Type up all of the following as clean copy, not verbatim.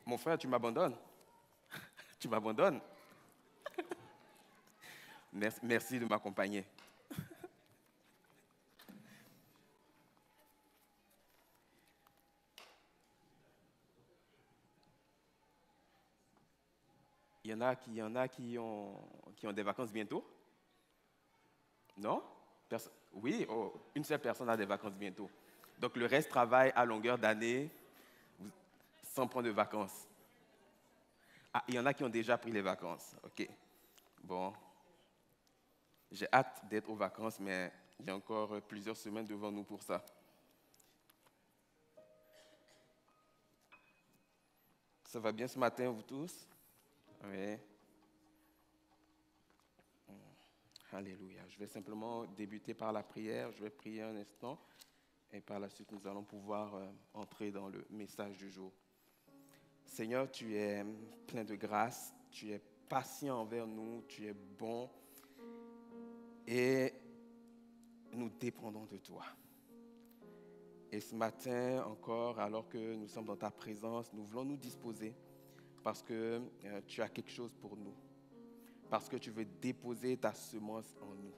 Mon frère, tu m'abandonnes? Tu m'abandonnes? Merci de m'accompagner. Il y en a qui ont des vacances bientôt? Non? Oui, oh, une seule personne a des vacances bientôt. Donc le reste travaille à longueur d'année sans prendre de vacances. Ah, il y en a qui ont déjà pris les vacances. OK. Bon, j'ai hâte d'être aux vacances, mais il y a encore plusieurs semaines devant nous pour ça. Ça va bien ce matin, vous tous? Oui. Alléluia. Je vais simplement débuter par la prière. Je vais prier un instant et par la suite, nous allons pouvoir entrer dans le message du jour. Seigneur, tu es plein de grâce, tu es patient envers nous, tu es bon et nous dépendons de toi. Et ce matin encore, alors que nous sommes dans ta présence, nous voulons nous disposer parce que tu as quelque chose pour nous, parce que tu veux déposer ta semence en nous.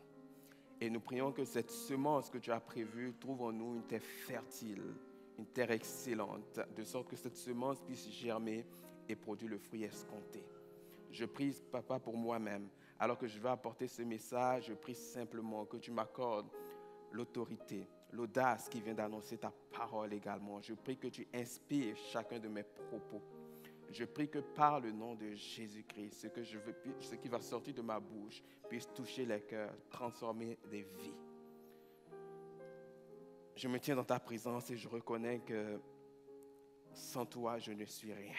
Et nous prions que cette semence que tu as prévue trouve en nous une terre fertile, une terre excellente, de sorte que cette semence puisse germer et produire le fruit escompté. Je prie, Papa, pour moi-même. Alors que je vais apporter ce message, je prie simplement que tu m'accordes l'autorité, l'audace qui vient d'annoncer ta parole également. Je prie que tu inspires chacun de mes propos. Je prie que par le nom de Jésus-Christ, ce qui va sortir de ma bouche puisse toucher les cœurs, transformer des vies. Je me tiens dans ta présence et je reconnais que sans toi, je ne suis rien.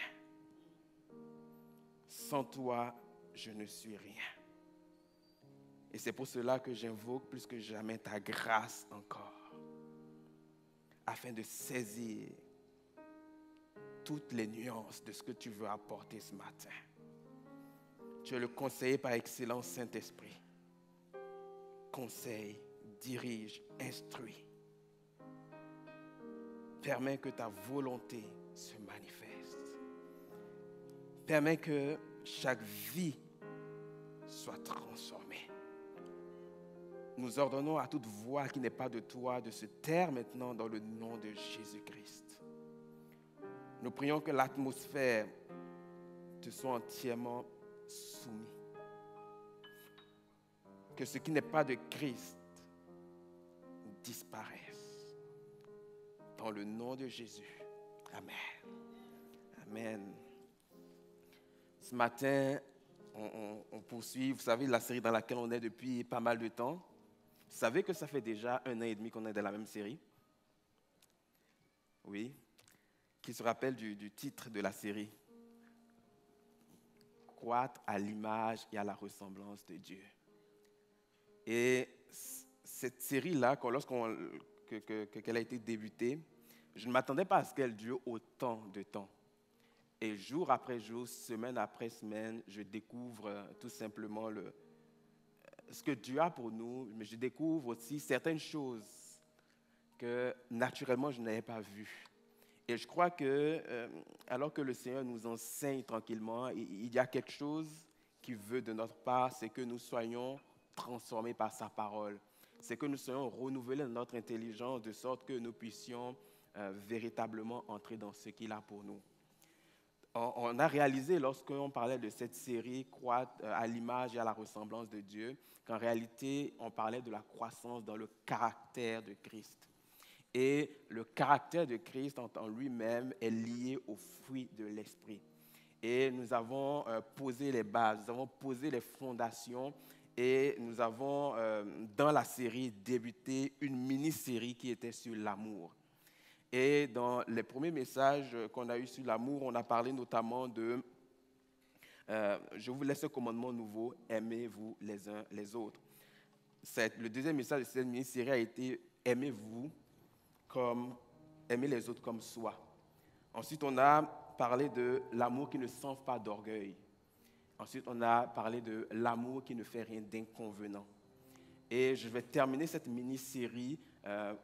Sans toi, je ne suis rien. Et c'est pour cela que j'invoque plus que jamais ta grâce encore, afin de saisir toutes les nuances de ce que tu veux apporter ce matin. Tu es le conseiller par excellence, Saint-Esprit. Conseille, dirige, instruis. Permets que ta volonté se manifeste. Permets que chaque vie soit transformée. Nous ordonnons à toute voix qui n'est pas de toi de se taire maintenant dans le nom de Jésus-Christ. Nous prions que l'atmosphère te soit entièrement soumise. Que ce qui n'est pas de Christ disparaisse. Dans le nom de Jésus. Amen. Amen. Ce matin, on poursuit, vous savez, la série dans laquelle on est depuis pas mal de temps. Vous savez que ça fait déjà 1 an et demi qu'on est dans la même série? Oui. Qui se rappelle du titre de la série? Croître à l'image et à la ressemblance de Dieu. Et cette série-là, qu'elle a été débutée, je ne m'attendais pas à ce qu'elle dure autant de temps. Et jour après jour, semaine après semaine, je découvre tout simplement ce que Dieu a pour nous, mais je découvre aussi certaines choses que naturellement je n'avais pas vues. Et je crois que, alors que le Seigneur nous enseigne tranquillement, il y a quelque chose qu'il veut de notre part, c'est que nous soyons transformés par sa parole. C'est que nous soyons renouvelés dans notre intelligence de sorte que nous puissions véritablement entrer dans ce qu'il a pour nous. On a réalisé lorsqu'on parlait de cette série « Croître à l'image et à la ressemblance de Dieu » qu'en réalité, on parlait de la croissance dans le caractère de Christ. Et le caractère de Christ en lui-même est lié au fruit de l'esprit. Et nous avons posé les bases, nous avons posé les fondations et nous avons, dans la série, débuté une mini-série qui était sur l'amour. Et dans les premiers messages qu'on a eus sur l'amour, on a parlé notamment de je vous laisse un commandement nouveau, aimez-vous les uns les autres. Le deuxième message de cette mini-série a été aimez-vous aimer les autres comme soi. Ensuite, on a parlé de l'amour qui ne s'enfle pas d'orgueil. Ensuite, on a parlé de l'amour qui ne fait rien d'inconvenant. Et je vais terminer cette mini-série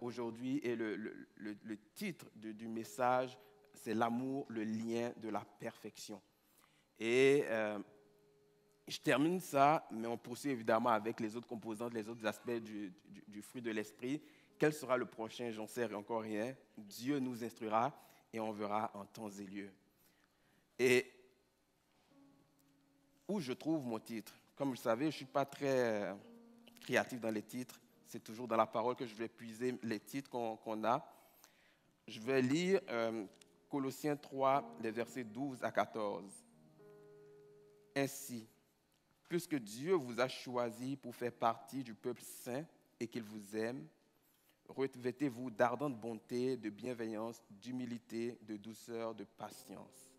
aujourd'hui et le titre du message, c'est l'amour, le lien de la perfection. Et je termine ça, mais on poursuit évidemment avec les autres composantes, les autres aspects du fruit de l'esprit. Quel sera le prochain? J'en sais encore rien. Dieu nous instruira et on verra en temps et lieu. Et où je trouve mon titre? Comme vous le savez, je ne suis pas très créatif dans les titres. C'est toujours dans la parole que je vais puiser les titres qu'on a. Je vais lire Colossiens 3, les versets 12 à 14. Ainsi, puisque Dieu vous a choisi pour faire partie du peuple saint et qu'il vous aime, revêtez-vous d'ardente bonté, de bienveillance, d'humilité, de douceur, de patience.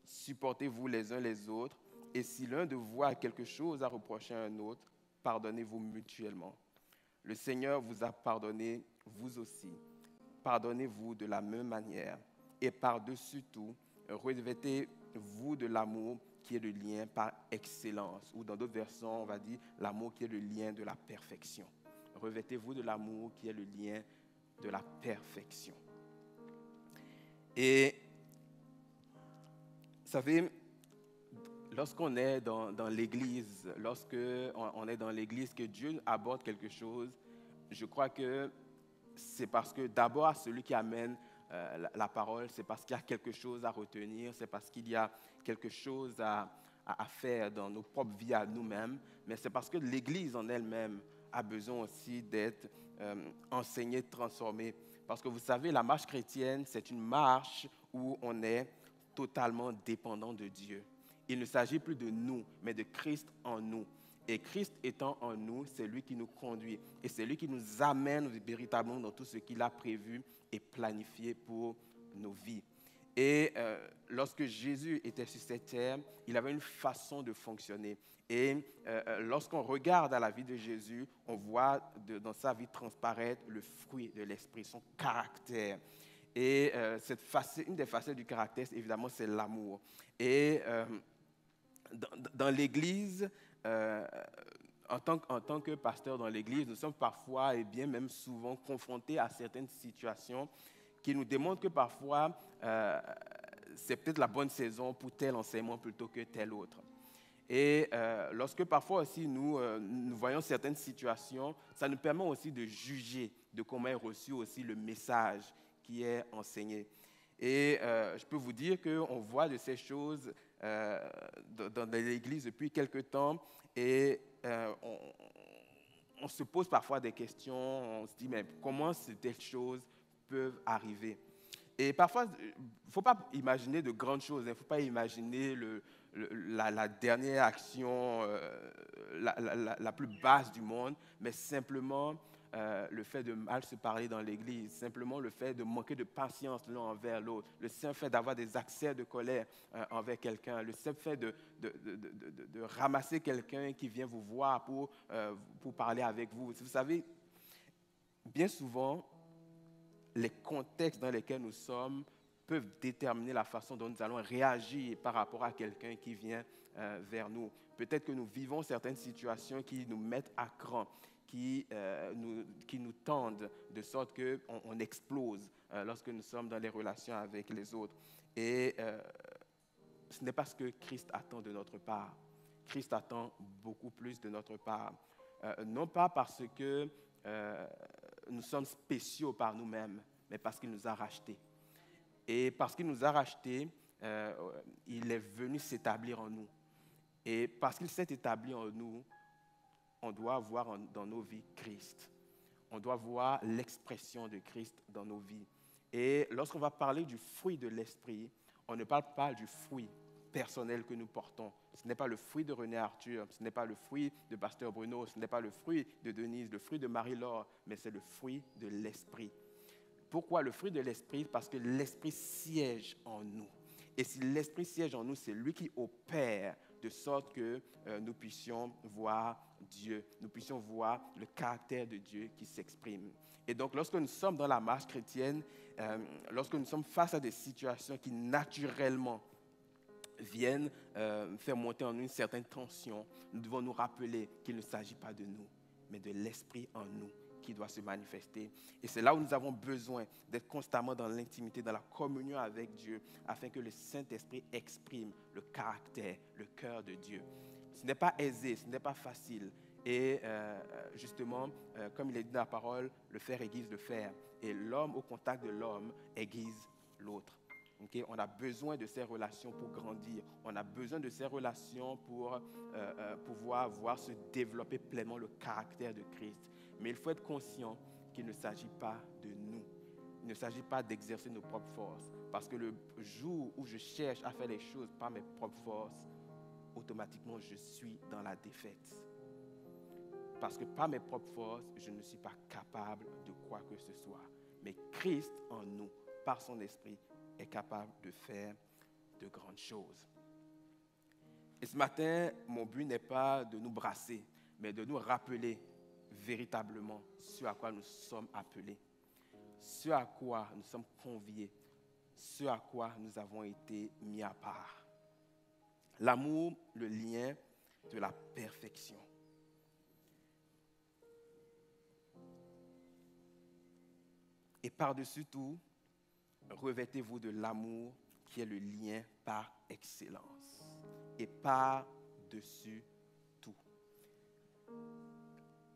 Supportez-vous les uns les autres, et si l'un de vous a quelque chose à reprocher à un autre, pardonnez-vous mutuellement. Le Seigneur vous a pardonné, vous aussi. Pardonnez-vous de la même manière. Et par-dessus tout, revêtez-vous de l'amour qui est le lien par excellence. Ou dans d'autres versions, on va dire l'amour qui est le lien de la perfection. Revêtez-vous de l'amour qui est le lien de la perfection. Et vous savez, lorsqu'on est dans l'Église, lorsqu'on est dans l'Église, que Dieu aborde quelque chose, je crois que c'est parce que d'abord, à celui qui amène la parole, c'est parce qu'il y a quelque chose à retenir, c'est parce qu'il y a quelque chose à faire dans nos propres vies à nous-mêmes, mais c'est parce que l'Église en elle-même a besoin aussi d'être enseignée, transformée. Parce que vous savez, la marche chrétienne, c'est une marche où on est totalement dépendant de Dieu. Il ne s'agit plus de nous, mais de Christ en nous. Et Christ étant en nous, c'est lui qui nous conduit. Et c'est lui qui nous amène véritablement dans tout ce qu'il a prévu et planifié pour nos vies. Et lorsque Jésus était sur cette terre, il avait une façon de fonctionner. Et lorsqu'on regarde à la vie de Jésus, on voit dans sa vie transparaître le fruit de l'esprit, son caractère. Et une des facettes du caractère, évidemment, c'est l'amour. Et dans l'Église, en tant que pasteur dans l'Église, nous sommes parfois et bien même souvent confrontés à certaines situations qui nous démontrent que parfois, c'est peut-être la bonne saison pour tel enseignement plutôt que tel autre. Et lorsque parfois aussi nous voyons certaines situations, ça nous permet aussi de juger de comment est reçu aussi le message qui est enseigné. Et je peux vous dire qu'on voit de ces choses dans l'Église depuis quelque temps et on se pose parfois des questions, on se dit mais comment ces telles choses peuvent arriver? Et parfois, il ne faut pas imaginer de grandes choses, il ne faut pas imaginer la dernière action la plus basse du monde, mais simplement le fait de mal se parler dans l'Église, simplement le fait de manquer de patience l'un envers l'autre, le simple fait d'avoir des accès de colère envers quelqu'un, le simple fait de ramasser quelqu'un qui vient vous voir pour parler avec vous. Vous savez, bien souvent, les contextes dans lesquels nous sommes peuvent déterminer la façon dont nous allons réagir par rapport à quelqu'un qui vient vers nous. Peut-être que nous vivons certaines situations qui nous mettent à cran, qui nous tendent de sorte qu'on explose lorsque nous sommes dans les relations avec les autres. Et ce n'est pas ce que Christ attend de notre part. Christ attend beaucoup plus de notre part. Non pas parce que nous sommes spéciaux par nous-mêmes, mais parce qu'il nous a rachetés. Et parce qu'il nous a rachetés, il est venu s'établir en nous. Et parce qu'il s'est établi en nous, on doit voir dans nos vies Christ. On doit voir l'expression de Christ dans nos vies. Et lorsqu'on va parler du fruit de l'esprit, on ne parle pas du fruit personnel que nous portons. Ce n'est pas le fruit de René Arthur, ce n'est pas le fruit de Pasteur Bruno, ce n'est pas le fruit de Denise, le fruit de Marie-Laure, mais c'est le fruit de l'esprit. Pourquoi le fruit de l'esprit? Parce que l'esprit siège en nous. Et si l'esprit siège en nous, c'est lui qui opère de sorte que nous puissions voir Dieu, nous puissions voir le caractère de Dieu qui s'exprime. Et donc, lorsque nous sommes dans la marche chrétienne, lorsque nous sommes face à des situations qui naturellement viennent faire monter en nous une certaine tension, nous devons nous rappeler qu'il ne s'agit pas de nous, mais de l'esprit en nous qui doit se manifester. Et c'est là où nous avons besoin d'être constamment dans l'intimité, dans la communion avec Dieu, afin que le Saint-Esprit exprime le caractère, le cœur de Dieu. Ce n'est pas aisé, ce n'est pas facile. Et justement, comme il est dit dans la parole, le fer aiguise le fer. Et l'homme au contact de l'homme aiguise l'autre. Okay? On a besoin de ces relations pour grandir. On a besoin de ces relations pour pouvoir voir se développer pleinement le caractère de Christ. Mais il faut être conscient qu'il ne s'agit pas de nous. Il ne s'agit pas d'exercer nos propres forces. Parce que le jour où je cherche à faire les choses par mes propres forces, automatiquement je suis dans la défaite. Parce que par mes propres forces, je ne suis pas capable de quoi que ce soit. Mais Christ en nous, par son esprit, est capable de faire de grandes choses. Et ce matin, mon but n'est pas de nous brasser, mais de nous rappeler véritablement ce à quoi nous sommes appelés, ce à quoi nous sommes conviés, ce à quoi nous avons été mis à part. L'amour, le lien de la perfection. Et par-dessus tout, revêtez-vous de l'amour qui est le lien par excellence. Et par-dessus tout.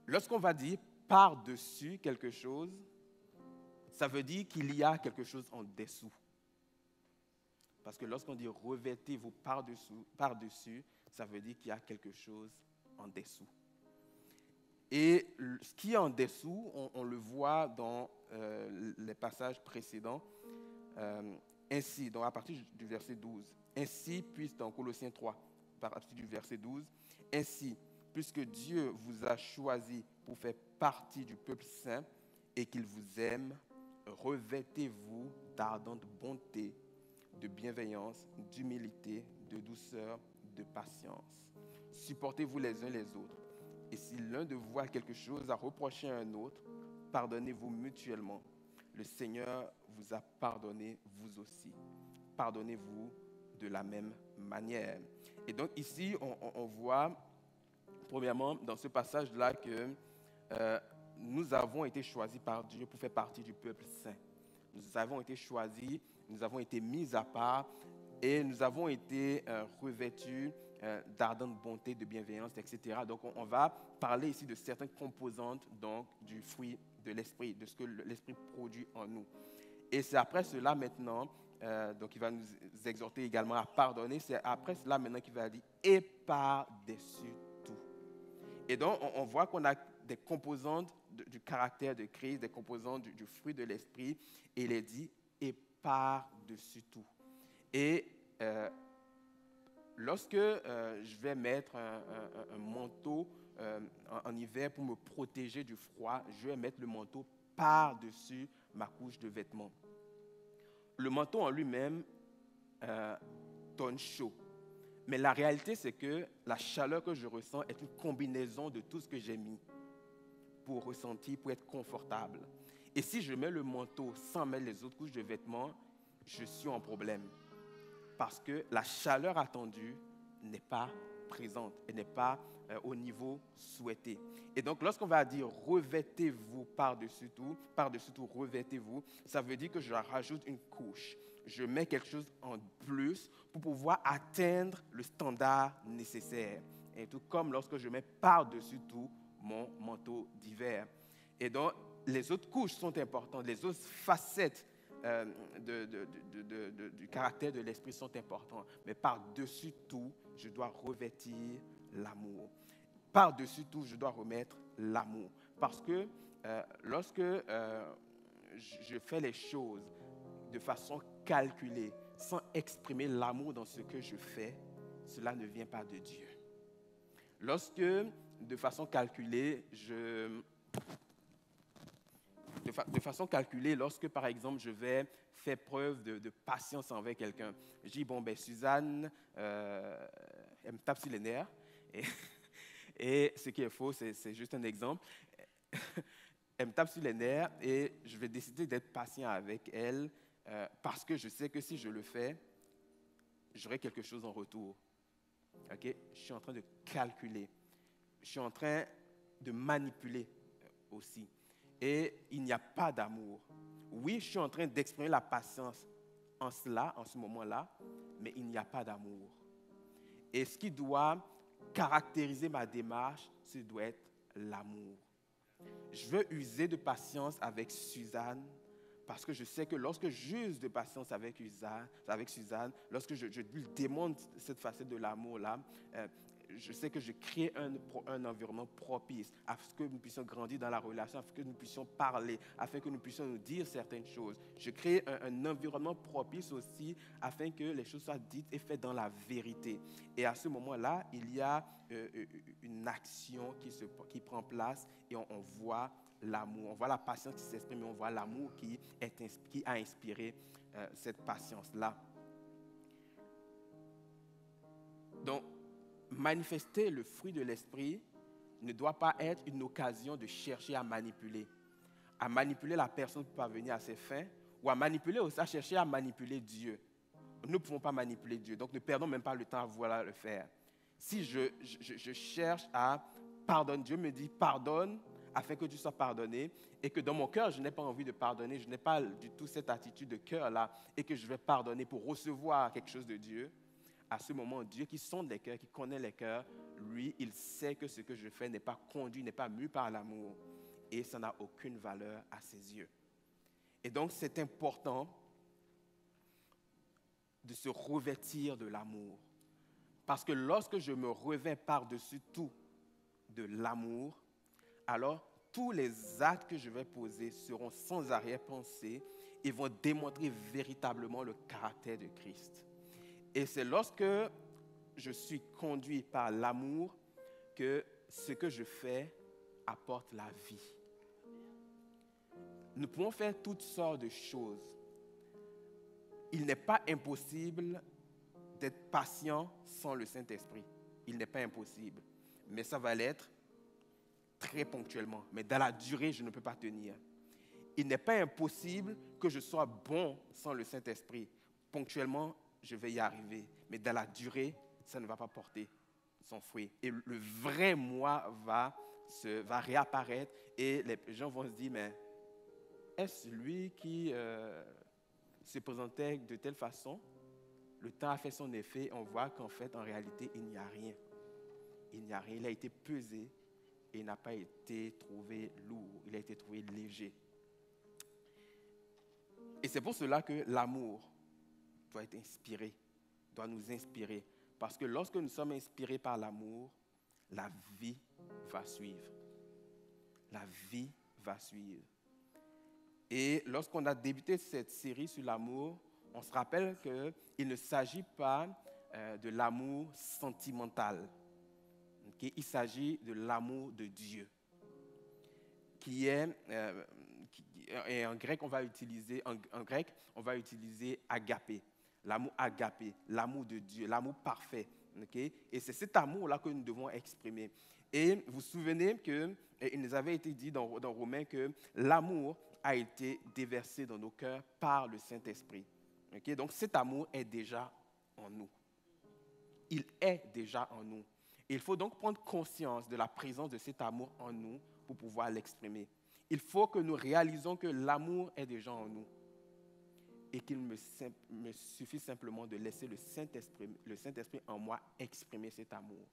Lorsqu'on va dire par-dessus quelque chose, ça veut dire qu'il y a quelque chose en dessous. Parce que lorsqu'on dit revêtez-vous par-dessus, ça veut dire qu'il y a quelque chose en dessous. Et ce qui est en dessous, on le voit dans les passages précédents. Ainsi, donc à partir du verset 12. Ainsi, puisque dans Colossiens 3, à partir du verset 12, ainsi, puisque Dieu vous a choisi pour faire partie du peuple saint et qu'il vous aime, revêtez-vous d'ardente bonté, de bienveillance, d'humilité, de douceur, de patience. Supportez-vous les uns les autres. Et si l'un de vous a quelque chose à reprocher à un autre, pardonnez-vous mutuellement. Le Seigneur vous a pardonné, vous aussi. Pardonnez-vous de la même manière. Et donc ici, on voit, premièrement, dans ce passage-là, que nous avons été choisis par Dieu pour faire partie du peuple saint. Nous avons été choisis, nous avons été mis à part et nous avons été revêtus d'ardente bonté, de bienveillance, etc. Donc on va parler ici de certaines composantes donc, du fruit de l'esprit, de ce que l'esprit produit en nous. Et c'est après cela maintenant, donc il va nous exhorter également à pardonner, c'est après cela maintenant qu'il va dire « et par-dessus tout ». Et donc on voit qu'on a des composantes du caractère de Christ, des composantes du fruit de l'esprit, et il est dit « et par-dessus tout ». Et lorsque je vais mettre un manteau en hiver pour me protéger du froid, je vais mettre le manteau par-dessus ma couche de vêtements. Le manteau en lui-même donne chaud. Mais la réalité, c'est que la chaleur que je ressens est une combinaison de tout ce que j'ai mis pour ressentir, pour être confortable. Et si je mets le manteau sans mettre les autres couches de vêtements, je suis en problème. Parce que la chaleur attendue n'est pas présente, elle n'est pas au niveau souhaité. Et donc, lorsqu'on va dire revêtez-vous par-dessus tout revêtez-vous, ça veut dire que je rajoute une couche. Je mets quelque chose en plus pour pouvoir atteindre le standard nécessaire. Et tout comme lorsque je mets par-dessus tout mon manteau d'hiver. Et donc, les autres couches sont importantes, les autres facettes du caractère de l'esprit sont importants. Mais par-dessus tout, je dois revêtir l'amour. Par-dessus tout, je dois remettre l'amour. Parce que lorsque je fais les choses de façon calculée, sans exprimer l'amour dans ce que je fais, cela ne vient pas de Dieu. Lorsque, de façon calculée, lorsque, par exemple, je vais faire preuve de patience envers quelqu'un, je dis, bon, ben, Suzanne, elle me tape sur les nerfs. Et ce qui est faux, c'est juste un exemple. Elle me tape sur les nerfs et je vais décider d'être patient avec elle parce que je sais que si je le fais, j'aurai quelque chose en retour. Okay? Je suis en train de calculer. Je suis en train de manipuler aussi. et il n'y a pas d'amour. Oui, je suis en train d'exprimer la patience en cela, en ce moment-là, mais il n'y a pas d'amour. Et ce qui doit caractériser ma démarche, ce doit être l'amour. Je veux user de patience avec Suzanne parce que je sais que lorsque j'use de patience avec Suzanne, lorsque je lui démontre cette facette de l'amour-là, je sais que je crée un environnement propice afin que nous puissions grandir dans la relation, afin que nous puissions parler, afin que nous puissions nous dire certaines choses. Je crée un environnement propice aussi afin que les choses soient dites et faites dans la vérité. Et à ce moment-là, il y a une action qui prend place et on voit l'amour. On voit la patience qui s'exprime et on voit l'amour qui a inspiré cette patience-là. Donc, manifester le fruit de l'esprit ne doit pas être une occasion de chercher à manipuler la personne pour parvenir à ses fins, ou à manipuler aussi, à chercher à manipuler Dieu. Nous ne pouvons pas manipuler Dieu, donc ne perdons même pas le temps à vouloir le faire. Si je cherche à pardonner, Dieu me dit pardonne afin que tu sois pardonné, et que dans mon cœur, je n'ai pas envie de pardonner, je n'ai pas du tout cette attitude de cœur-là, et que je vais pardonner pour recevoir quelque chose de Dieu. À ce moment, Dieu qui sonde les cœurs, qui connaît les cœurs, lui, il sait que ce que je fais n'est pas conduit, n'est pas mu par l'amour. Et ça n'a aucune valeur à ses yeux. Et donc, c'est important de se revêtir de l'amour. Parce que lorsque je me revêts par-dessus tout de l'amour, alors tous les actes que je vais poser seront sans arrière-pensée et vont démontrer véritablement le caractère de Christ. Et c'est lorsque je suis conduit par l'amour que ce que je fais apporte la vie. Nous pouvons faire toutes sortes de choses. Il n'est pas impossible d'être patient sans le Saint-Esprit. Il n'est pas impossible. Mais ça va l'être très ponctuellement. Mais dans la durée, je ne peux pas tenir. Il n'est pas impossible que je sois bon sans le Saint-Esprit. Ponctuellement, je vais y arriver. Mais dans la durée, ça ne va pas porter son fruit. Et le vrai moi va réapparaître et les gens vont se dire, mais est-ce lui qui se présentait de telle façon? Le temps a fait son effet. On voit qu'en fait, en réalité, il n'y a rien. Il n'y a rien. Il a été pesé et il n'a pas été trouvé lourd. Il a été trouvé léger. Et c'est pour cela que l'amour doit être inspiré, doit nous inspirer. Parce que lorsque nous sommes inspirés par l'amour, la vie va suivre. La vie va suivre. Et lorsqu'on a débuté cette série sur l'amour, on se rappelle qu'il ne s'agit pas de l'amour sentimental. Okay? Il s'agit de l'amour de Dieu. Et en grec, on va utiliser agapé. L'amour agapé, l'amour de Dieu, l'amour parfait. Okay? Et c'est cet amour-là que nous devons exprimer. Et vous vous souvenez qu'il nous avait été dit dans Romains que l'amour a été déversé dans nos cœurs par le Saint-Esprit. Okay? Donc cet amour est déjà en nous. Il est déjà en nous. Et il faut donc prendre conscience de la présence de cet amour en nous pour pouvoir l'exprimer. Il faut que nous réalisons que l'amour est déjà en nous et qu'il me suffit simplement de laisser le Saint-Esprit en moi exprimer cet amour.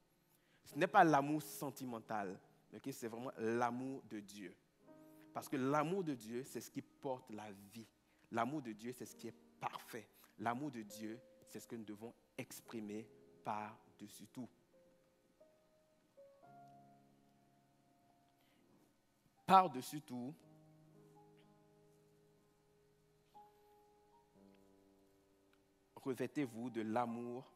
Ce n'est pas l'amour sentimental, okay? C'est vraiment l'amour de Dieu. Parce que l'amour de Dieu, c'est ce qui porte la vie. L'amour de Dieu, c'est ce qui est parfait. L'amour de Dieu, c'est ce que nous devons exprimer par-dessus tout. Par-dessus tout, revêtez-vous de l'amour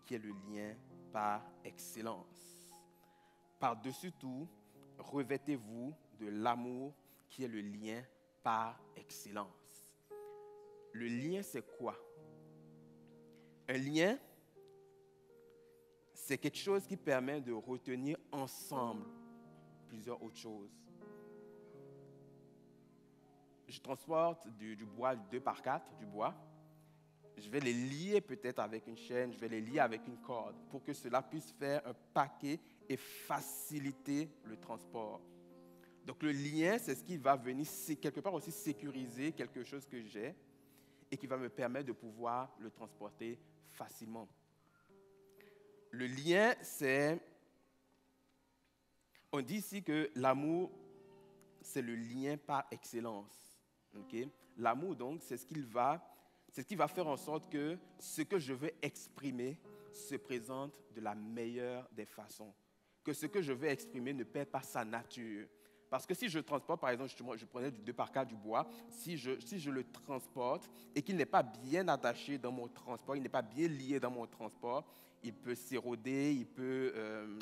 qui est le lien par excellence. Par-dessus tout, revêtez-vous de l'amour qui est le lien par excellence. Le lien, c'est quoi? Un lien, c'est quelque chose qui permet de retenir ensemble plusieurs autres choses. Je transporte du bois 2x4, du bois. Je vais les lier peut-être avec une chaîne, je vais les lier avec une corde pour que cela puisse faire un paquet et faciliter le transport. Donc le lien, c'est ce qui va venir quelque part aussi sécuriser quelque chose que j'ai et qui va me permettre de pouvoir le transporter facilement. Le lien, on dit ici que l'amour, c'est le lien par excellence. Okay? L'amour, donc, c'est ce qui va faire en sorte que ce que je veux exprimer se présente de la meilleure des façons. Que ce que je veux exprimer ne perd pas sa nature. Parce que si je transporte, par exemple, je prenais du 2x4 du bois, si je le transporte et qu'il n'est pas bien attaché dans mon transport, il n'est pas bien lié dans mon transport, il peut s'éroder, il peut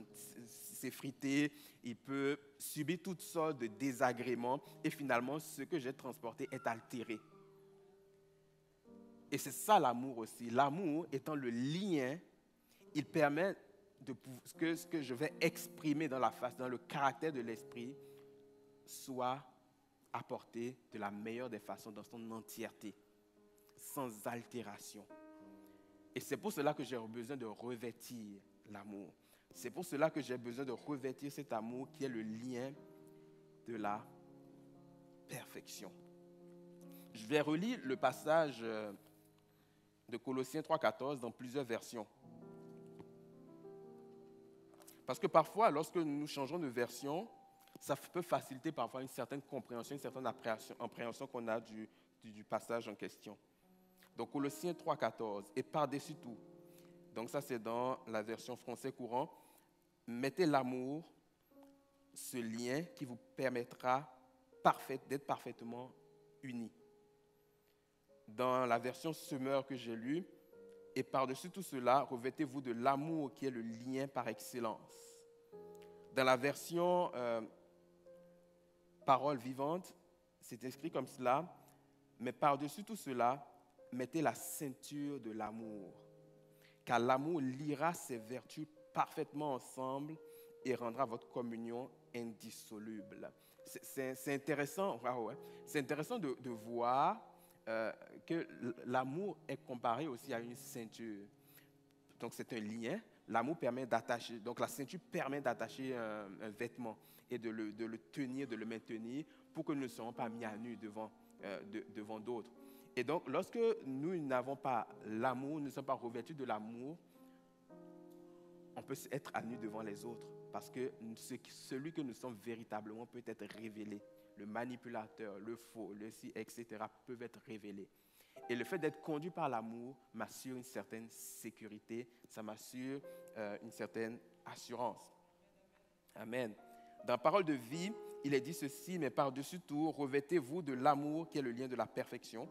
s'effriter, il peut subir toutes sortes de désagréments et finalement, ce que j'ai transporté est altéré. Et c'est ça l'amour aussi. L'amour étant le lien, il permet que ce que je vais exprimer dans la face, dans le caractère de l'esprit, soit apporté de la meilleure des façons, dans son entièreté, sans altération. Et c'est pour cela que j'ai besoin de revêtir l'amour. C'est pour cela que j'ai besoin de revêtir cet amour qui est le lien de la perfection. Je vais relire le passage de Colossiens 3,14 dans plusieurs versions. Parce que parfois, lorsque nous changeons de version, ça peut faciliter parfois une certaine compréhension, une certaine appréhension qu'on a du passage en question. Donc Colossiens 3,14, et par-dessus tout, donc ça c'est dans la version français courant, mettez l'amour, ce lien qui vous permettra d'être parfaitement unis. Dans la version Semeur que j'ai lue, et par-dessus tout cela, revêtez-vous de l'amour qui est le lien par excellence. Dans la version Parole vivante, c'est écrit comme cela, mais par-dessus tout cela, mettez la ceinture de l'amour, car l'amour liera ses vertus parfaitement ensemble et rendra votre communion indissoluble. C'est intéressant, wow, c'est intéressant de voir que l'amour est comparé aussi à une ceinture. Donc c'est un lien. L'amour permet d'attacher, donc la ceinture permet d'attacher un vêtement et de le tenir, de le maintenir pour que nous ne soyons pas mis à nu devant d'autres. Et donc, lorsque nous n'avons pas l'amour, nous ne sommes pas revêtus de l'amour, on peut être à nu devant les autres parce que celui que nous sommes véritablement peut être révélé. Le manipulateur, le faux, le si, etc. peuvent être révélés. Et le fait d'être conduit par l'amour m'assure une certaine sécurité, ça m'assure une certaine assurance. Amen. Dans Parole de vie, il est dit ceci, mais par-dessus tout, revêtez-vous de l'amour qui est le lien de la perfection.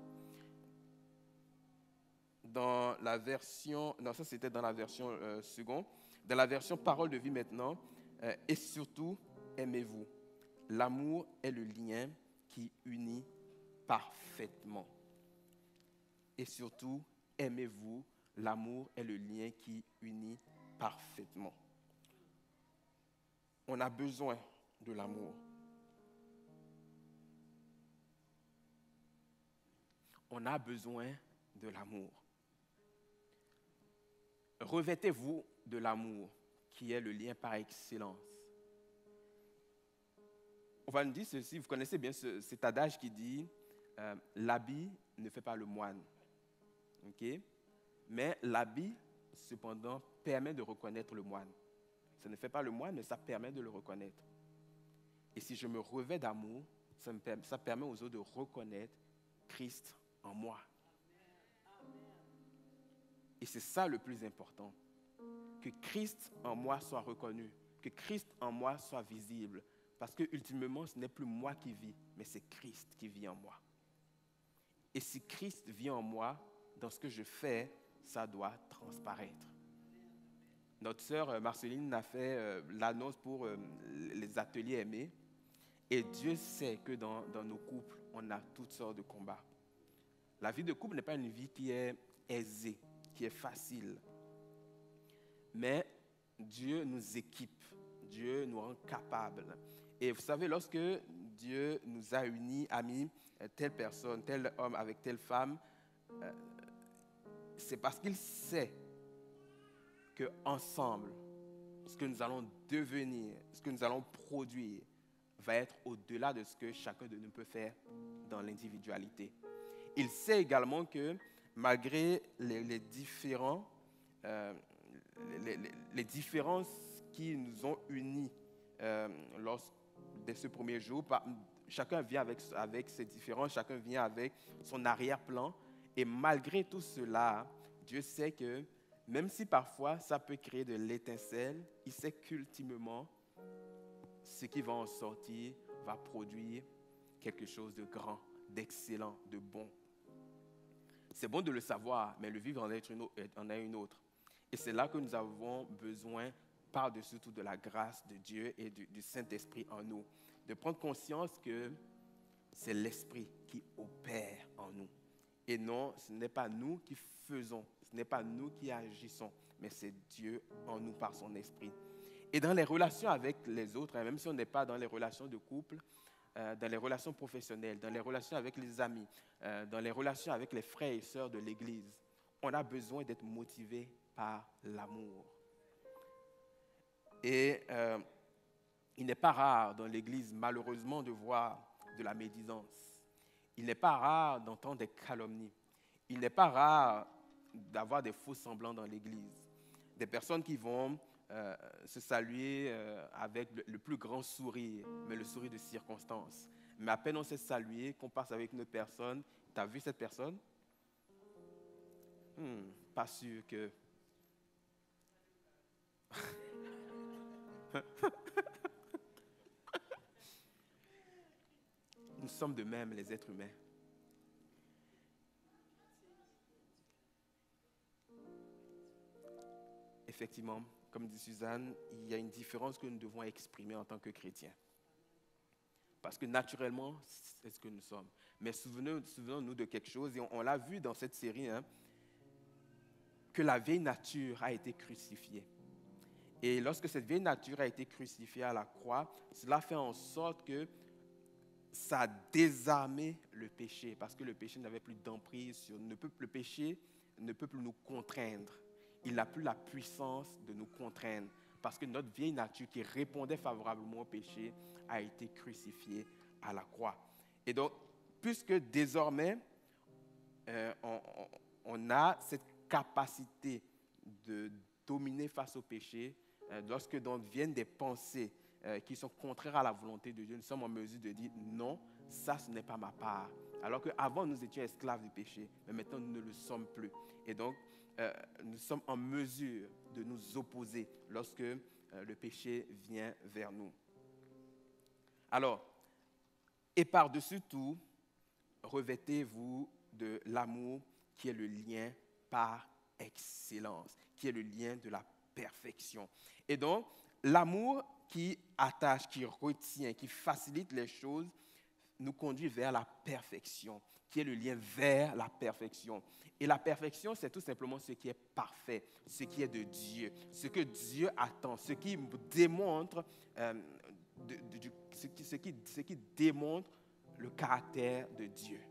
Dans la version, non, ça c'était dans la version seconde. Dans la version Parole de vie maintenant, et surtout, aimez-vous. L'amour est le lien qui unit parfaitement. Et surtout, aimez-vous. L'amour est le lien qui unit parfaitement. On a besoin de l'amour. On a besoin de l'amour. Revêtez-vous de l'amour, qui est le lien par excellence. On va nous dire ceci, vous connaissez bien cet adage qui dit l'habit ne fait pas le moine. Okay? Mais l'habit, cependant, permet de reconnaître le moine. Ça ne fait pas le moine, mais ça permet de le reconnaître. Et si je me revêts d'amour, ça permet aux autres de reconnaître Christ en moi. Et c'est ça le plus important. Que Christ en moi soit reconnu, que Christ en moi soit visible. Parce que ultimement, ce n'est plus moi qui vis, mais c'est Christ qui vit en moi. Et si Christ vit en moi, dans ce que je fais, ça doit transparaître. Notre sœur Marceline a fait l'annonce pour les ateliers aimés. Et Dieu sait que dans nos couples, on a toutes sortes de combats. La vie de couple n'est pas une vie qui est aisée, qui est facile. Mais Dieu nous équipe, Dieu nous rend capables. Et vous savez, lorsque Dieu nous a unis, a mis telle personne, tel homme avec telle femme, c'est parce qu'il sait qu'ensemble, ce que nous allons devenir, ce que nous allons produire, va être au-delà de ce que chacun de nous peut faire dans l'individualité. Il sait également que malgré les différences qui nous ont unis dès ce premier jour, chacun vient avec ses différences, chacun vient avec son arrière-plan. Et malgré tout cela, Dieu sait que même si parfois ça peut créer de l'étincelle, il sait qu'ultimement, ce qui va en sortir va produire quelque chose de grand, d'excellent, de bon. C'est bon de le savoir, mais le vivre en est une autre. Et c'est là que nous avons besoin, par-dessus tout, de la grâce de Dieu et du Saint-Esprit en nous. De prendre conscience que c'est l'Esprit qui opère en nous. Et non, ce n'est pas nous qui faisons, ce n'est pas nous qui agissons, mais c'est Dieu en nous par son Esprit. Et dans les relations avec les autres, même si on n'est pas dans les relations de couple, dans les relations professionnelles, dans les relations avec les amis, dans les relations avec les frères et sœurs de l'Église, on a besoin d'être motivé par l'amour. Et il n'est pas rare dans l'Église, malheureusement, de voir de la médisance. Il n'est pas rare d'entendre des calomnies. Il n'est pas rare d'avoir des faux semblants dans l'Église. Des personnes qui vont se saluer avec le plus grand sourire, mais le sourire de circonstance. Mais à peine on s'est salué, qu'on passe avec une personne, tu as vu cette personne? Pas sûr que... Nous sommes de même, les êtres humains. Effectivement, comme dit Suzanne, il y a une différence que nous devons exprimer en tant que chrétiens. Parce que naturellement, c'est ce que nous sommes. Mais souvenons-nous de quelque chose, et on l'a vu dans cette série, que la vieille nature a été crucifiée. Et lorsque cette vieille nature a été crucifiée à la croix, cela fait en sorte que ça a désarmé le péché, parce que le péché n'avait plus d'emprise sur nous. Le péché ne peut plus nous contraindre. Il n'a plus la puissance de nous contraindre, parce que notre vieille nature qui répondait favorablement au péché a été crucifiée à la croix. Et donc, puisque désormais, on a cette capacité de dominer face au péché, lorsque donc viennent des pensées qui sont contraires à la volonté de Dieu, nous sommes en mesure de dire non, ça ce n'est pas ma part. Alors qu'avant nous étions esclaves du péché, mais maintenant nous ne le sommes plus. Et donc nous sommes en mesure de nous opposer lorsque le péché vient vers nous. Alors, et par-dessus tout, revêtez-vous de l'amour qui est le lien par excellence, qui est le lien de la perfection. Et donc, l'amour qui attache, qui retient, qui facilite les choses, nous conduit vers la perfection, qui est le lien vers la perfection. Et la perfection, c'est tout simplement ce qui est parfait, ce qui est de Dieu, ce que Dieu attend, ce qui démontre, ce qui démontre le caractère de Dieu.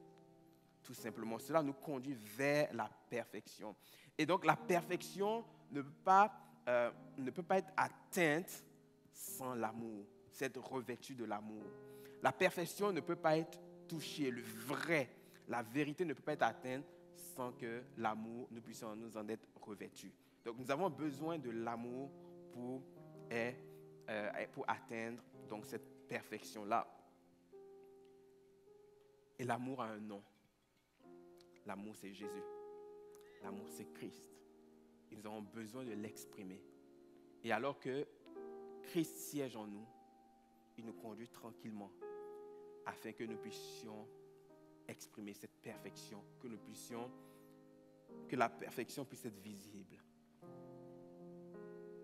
Tout simplement, cela nous conduit vers la perfection. Et donc, la perfection ne peut pas être atteinte sans l'amour, c'est être revêtu de l'amour. La perfection ne peut pas être touchée, le vrai, la vérité ne peut pas être atteinte sans que l'amour, nous puissions nous en être revêtus. Donc nous avons besoin de l'amour pour atteindre donc, cette perfection-là. Et l'amour a un nom. L'amour, c'est Jésus. L'amour, c'est Christ. Et nous avons besoin de l'exprimer. Et alors que Christ siège en nous, il nous conduit tranquillement afin que nous puissions exprimer cette perfection, que la perfection puisse être visible.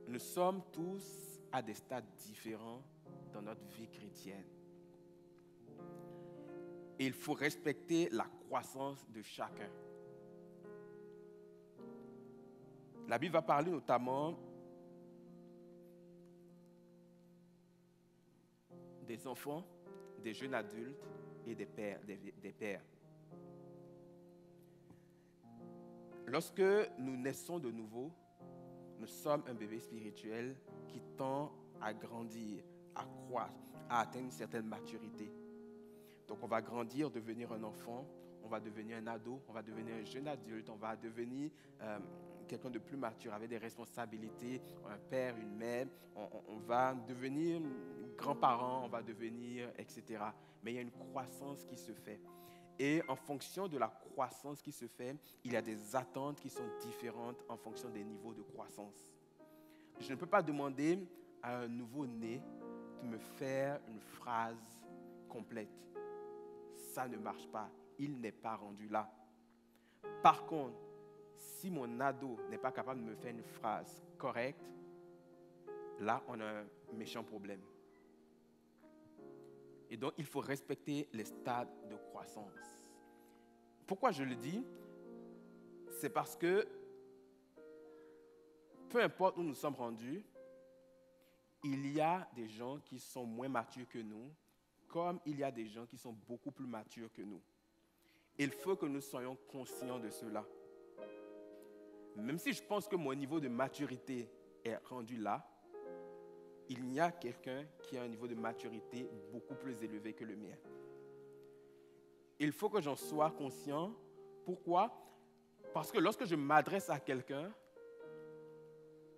Nous sommes tous à des stades différents dans notre vie chrétienne. Et il faut respecter la croissance de chacun. La Bible va parler notamment des enfants, des jeunes adultes et des pères. Lorsque nous naissons de nouveau, nous sommes un bébé spirituel qui tend à grandir, à croître, à atteindre une certaine maturité. Donc on va grandir, devenir un enfant, on va devenir un ado, on va devenir un jeune adulte, on va devenir quelqu'un de plus mature avec des responsabilités, un père, une mère, on va devenir grands-parents, on va devenir, etc. Mais il y a une croissance qui se fait. Et en fonction de la croissance qui se fait, il y a des attentes qui sont différentes en fonction des niveaux de croissance. Je ne peux pas demander à un nouveau-né de me faire une phrase complète. Ça ne marche pas. Il n'est pas rendu là. Par contre, si mon ado n'est pas capable de me faire une phrase correcte, là, on a un méchant problème. Et donc, il faut respecter les stades de croissance. Pourquoi je le dis? C'est parce que, peu importe où nous sommes rendus, il y a des gens qui sont moins matures que nous, comme il y a des gens qui sont beaucoup plus matures que nous. Il faut que nous soyons conscients de cela. Même si je pense que mon niveau de maturité est rendu là, il y a quelqu'un qui a un niveau de maturité beaucoup plus élevé que le mien. Il faut que j'en sois conscient. Pourquoi? Parce que lorsque je m'adresse à quelqu'un,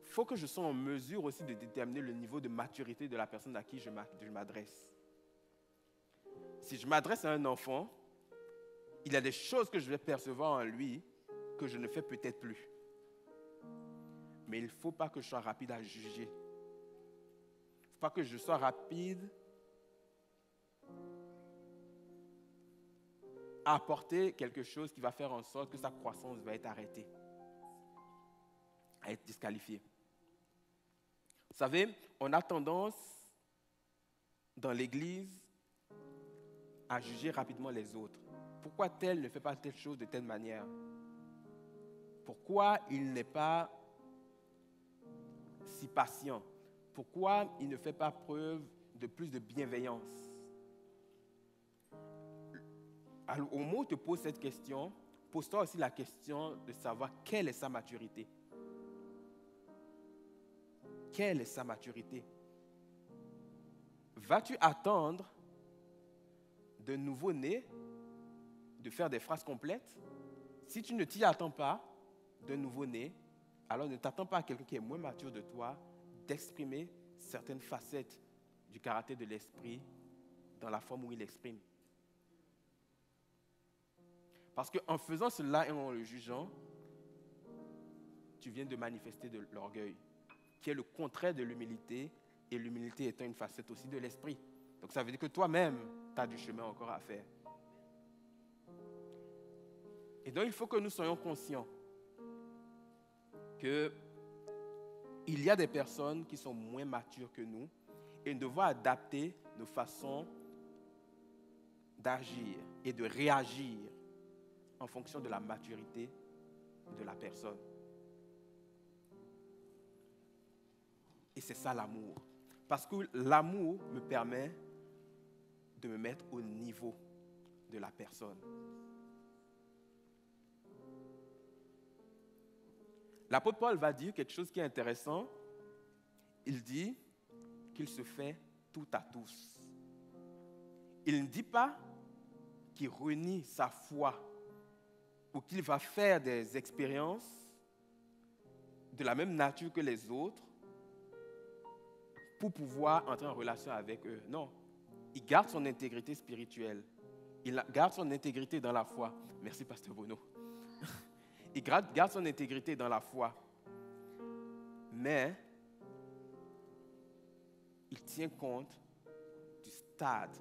il faut que je sois en mesure aussi de déterminer le niveau de maturité de la personne à qui je m'adresse. Si je m'adresse à un enfant, il y a des choses que je vais percevoir en lui que je ne fais peut-être plus. Mais il ne faut pas que je sois rapide à juger. Il ne faut pas que je sois rapide à apporter quelque chose qui va faire en sorte que sa croissance va être arrêtée, à être disqualifiée. Vous savez, on a tendance dans l'Église à juger rapidement les autres. Pourquoi tel ne fait pas telle chose de telle manière? Pourquoi il n'est pas si patient? Pourquoi il ne fait pas preuve de plus de bienveillance? Alors, au moment où tu te poses cette question, pose-toi aussi la question de savoir quelle est sa maturité. Quelle est sa maturité? Vas-tu attendre d'un nouveau-né de faire des phrases complètes? Si tu ne t'y attends pas d'un nouveau-né, alors ne t'attends pas à quelqu'un qui est moins mature de toi d'exprimer certaines facettes du caractère de l'esprit dans la forme où il l'exprime. Parce qu'en faisant cela et en le jugeant, tu viens de manifester de l'orgueil, qui est le contraire de l'humilité, et l'humilité étant une facette aussi de l'esprit. Donc ça veut dire que toi-même, tu as du chemin encore à faire. Et donc il faut que nous soyons conscients qu'il y a des personnes qui sont moins matures que nous et nous devons adapter nos façons d'agir et de réagir en fonction de la maturité de la personne. Et c'est ça l'amour. Parce que l'amour me permet de me mettre au niveau de la personne. L'apôtre Paul va dire quelque chose qui est intéressant. Il dit qu'il se fait tout à tous. Il ne dit pas qu'il renie sa foi ou qu'il va faire des expériences de la même nature que les autres pour pouvoir entrer en relation avec eux. Non, il garde son intégrité spirituelle. Il garde son intégrité dans la foi. Merci, Pasteur Bono. Il garde son intégrité dans la foi. Mais il tient compte du stade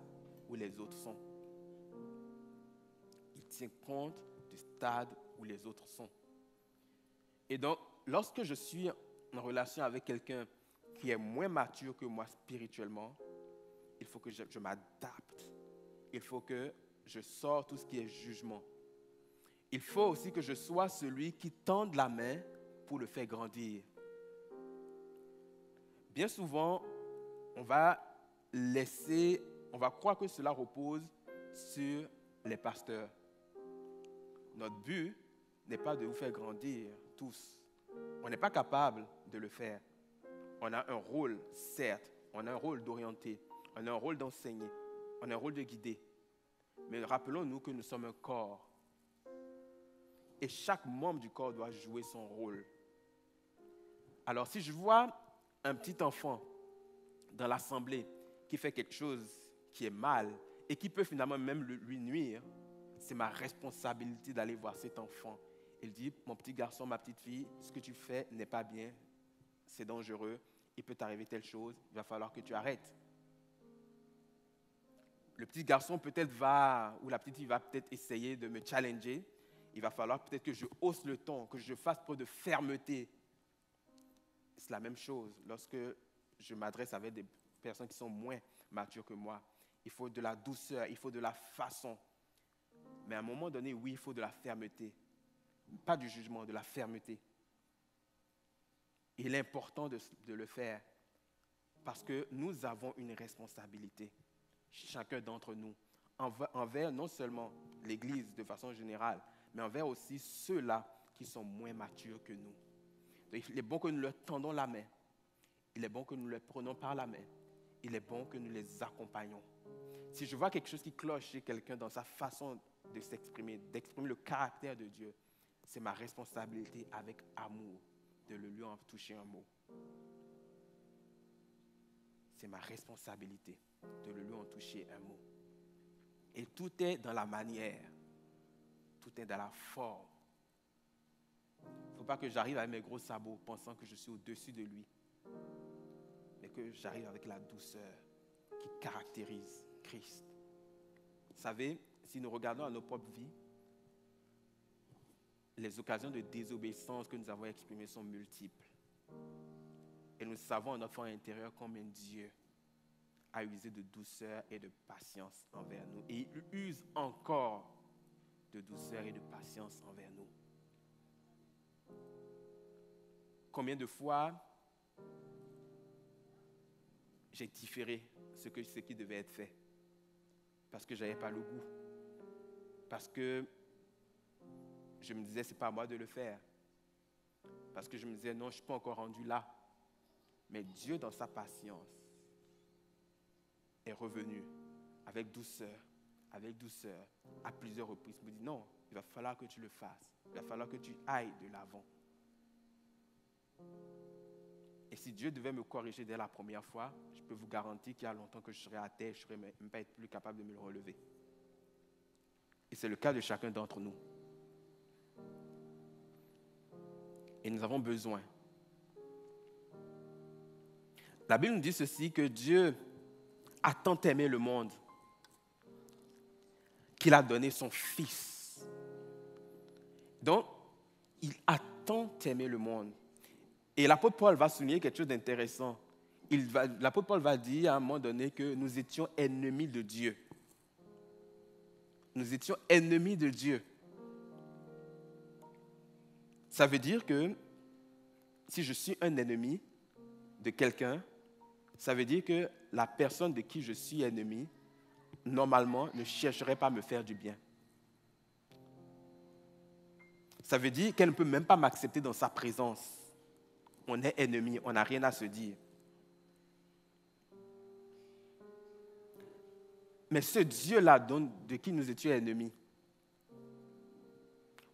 où les autres sont. Il tient compte du stade où les autres sont. Et donc, lorsque je suis en relation avec quelqu'un qui est moins mature que moi spirituellement, il faut que je m'adapte. Il faut que je sorte tout ce qui est jugement. Il faut aussi que je sois celui qui tende la main pour le faire grandir. Bien souvent, on va croire que cela repose sur les pasteurs. Notre but n'est pas de vous faire grandir tous. On n'est pas capable de le faire. On a un rôle, certes, on a un rôle d'orienter. On a un rôle d'enseigner. On a un rôle de guider. Mais rappelons-nous que nous sommes un corps. Et chaque membre du corps doit jouer son rôle. Alors, si je vois un petit enfant dans l'assemblée qui fait quelque chose qui est mal et qui peut finalement même lui nuire, c'est ma responsabilité d'aller voir cet enfant. Il dit, mon petit garçon, ma petite fille, ce que tu fais n'est pas bien, c'est dangereux, il peut t'arriver telle chose, il va falloir que tu arrêtes. Le petit garçon peut-être ou la petite fille va peut-être essayer de me challenger. Il va falloir peut-être que je hausse le ton, que je fasse preuve de fermeté. C'est la même chose lorsque je m'adresse avec des personnes qui sont moins matures que moi. Il faut de la douceur, il faut de la façon. Mais à un moment donné, oui, il faut de la fermeté. Pas du jugement, de la fermeté. Il est important de le faire parce que nous avons une responsabilité, chacun d'entre nous, envers non seulement l'Église de façon générale, mais envers aussi ceux-là qui sont moins matures que nous. Donc, il est bon que nous leur tendons la main. Il est bon que nous les prenons par la main. Il est bon que nous les accompagnons. Si je vois quelque chose qui cloche chez quelqu'un dans sa façon de s'exprimer, d'exprimer le caractère de Dieu, c'est ma responsabilité avec amour de lui en toucher un mot. C'est ma responsabilité de lui en toucher un mot. Et tout est dans la manière. Tout est dans la forme. Il ne faut pas que j'arrive avec mes gros sabots pensant que je suis au-dessus de lui, mais que j'arrive avec la douceur qui caractérise Christ. Vous savez, si nous regardons à nos propres vies, les occasions de désobéissance que nous avons exprimées sont multiples. Et nous savons en notre fort intérieur combien Dieu a usé de douceur et de patience envers nous. Et il use encore de douceur et de patience envers nous. Combien de fois j'ai différé ce qui devait être fait parce que je n'avais pas le goût, parce que je me disais, ce n'est pas à moi de le faire, parce que je me disais, non, je ne suis pas encore rendu là. Mais Dieu, dans sa patience, est revenu avec douceur, à plusieurs reprises. Il me dit, non, il va falloir que tu le fasses, il va falloir que tu ailles de l'avant. Et si Dieu devait me corriger dès la première fois, je peux vous garantir qu'il y a longtemps que je serais à terre, je ne serais même pas être plus capable de me le relever. Et c'est le cas de chacun d'entre nous. Et nous avons besoin. La Bible nous dit ceci, que Dieu a tant aimé le monde qu'il a donné son Fils. Donc, il a tant aimé le monde. Et l'apôtre Paul va souligner quelque chose d'intéressant. L'apôtre Paul va dire à un moment donné que nous étions ennemis de Dieu. Nous étions ennemis de Dieu. Ça veut dire que si je suis un ennemi de quelqu'un, ça veut dire que la personne de qui je suis ennemi, normalement, ne chercherait pas à me faire du bien. Ça veut dire qu'elle ne peut même pas m'accepter dans sa présence. On est ennemis, on n'a rien à se dire. Mais ce Dieu-là, de qui nous étions ennemis,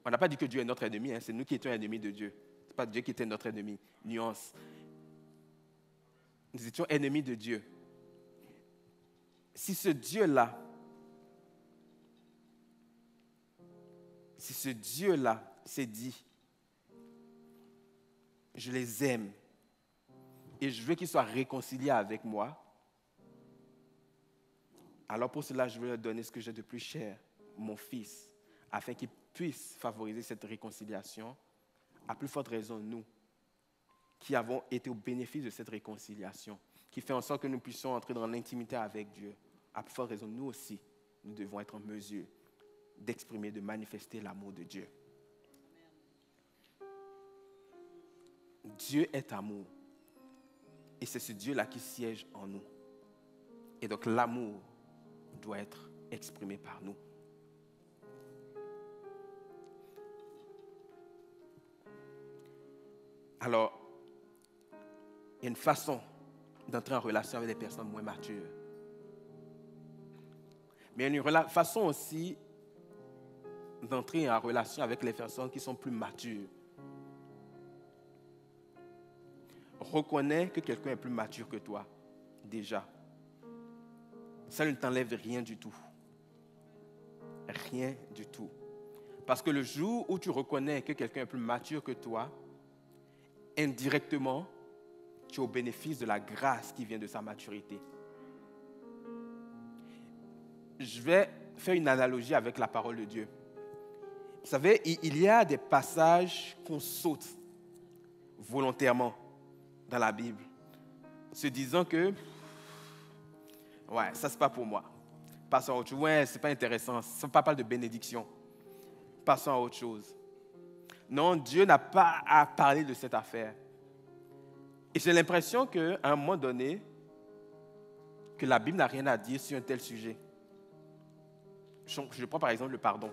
on n'a pas dit que Dieu est notre ennemi, c'est nous qui étions ennemis de Dieu. Ce n'est pas Dieu qui était notre ennemi. Nuance. Nous étions ennemis de Dieu. Si ce Dieu-là s'est dit, je les aime et je veux qu'ils soient réconciliés avec moi, alors pour cela, je veux leur donner ce que j'ai de plus cher, mon Fils, afin qu'il puisse favoriser cette réconciliation. À plus forte raison, nous, qui avons été au bénéfice de cette réconciliation, qui fait en sorte que nous puissions entrer dans l'intimité avec Dieu. À plus forte raison, nous aussi, nous devons être en mesure d'exprimer, de manifester l'amour de Dieu. Dieu est amour. Et c'est ce Dieu-là qui siège en nous. Et donc l'amour doit être exprimé par nous. Alors, il y a une façon d'entrer en relation avec des personnes moins matures. Mais il y a une façon aussi d'entrer en relation avec les personnes qui sont plus matures. Reconnais que quelqu'un est plus mature que toi, déjà. Ça ne t'enlève rien du tout. Rien du tout. Parce que le jour où tu reconnais que quelqu'un est plus mature que toi, indirectement, tu es au bénéfice de la grâce qui vient de sa maturité. Je vais faire une analogie avec la parole de Dieu. Vous savez, il y a des passages qu'on saute volontairement dans la Bible, se disant que ouais, ça c'est pas pour moi. Passons à autre chose. Ouais, c'est pas intéressant. Ça ne parle pas de bénédiction. Passons à autre chose. Non, Dieu n'a pas à parler de cette affaire. Et j'ai l'impression qu'à un moment donné, que la Bible n'a rien à dire sur un tel sujet. Je prends par exemple le pardon.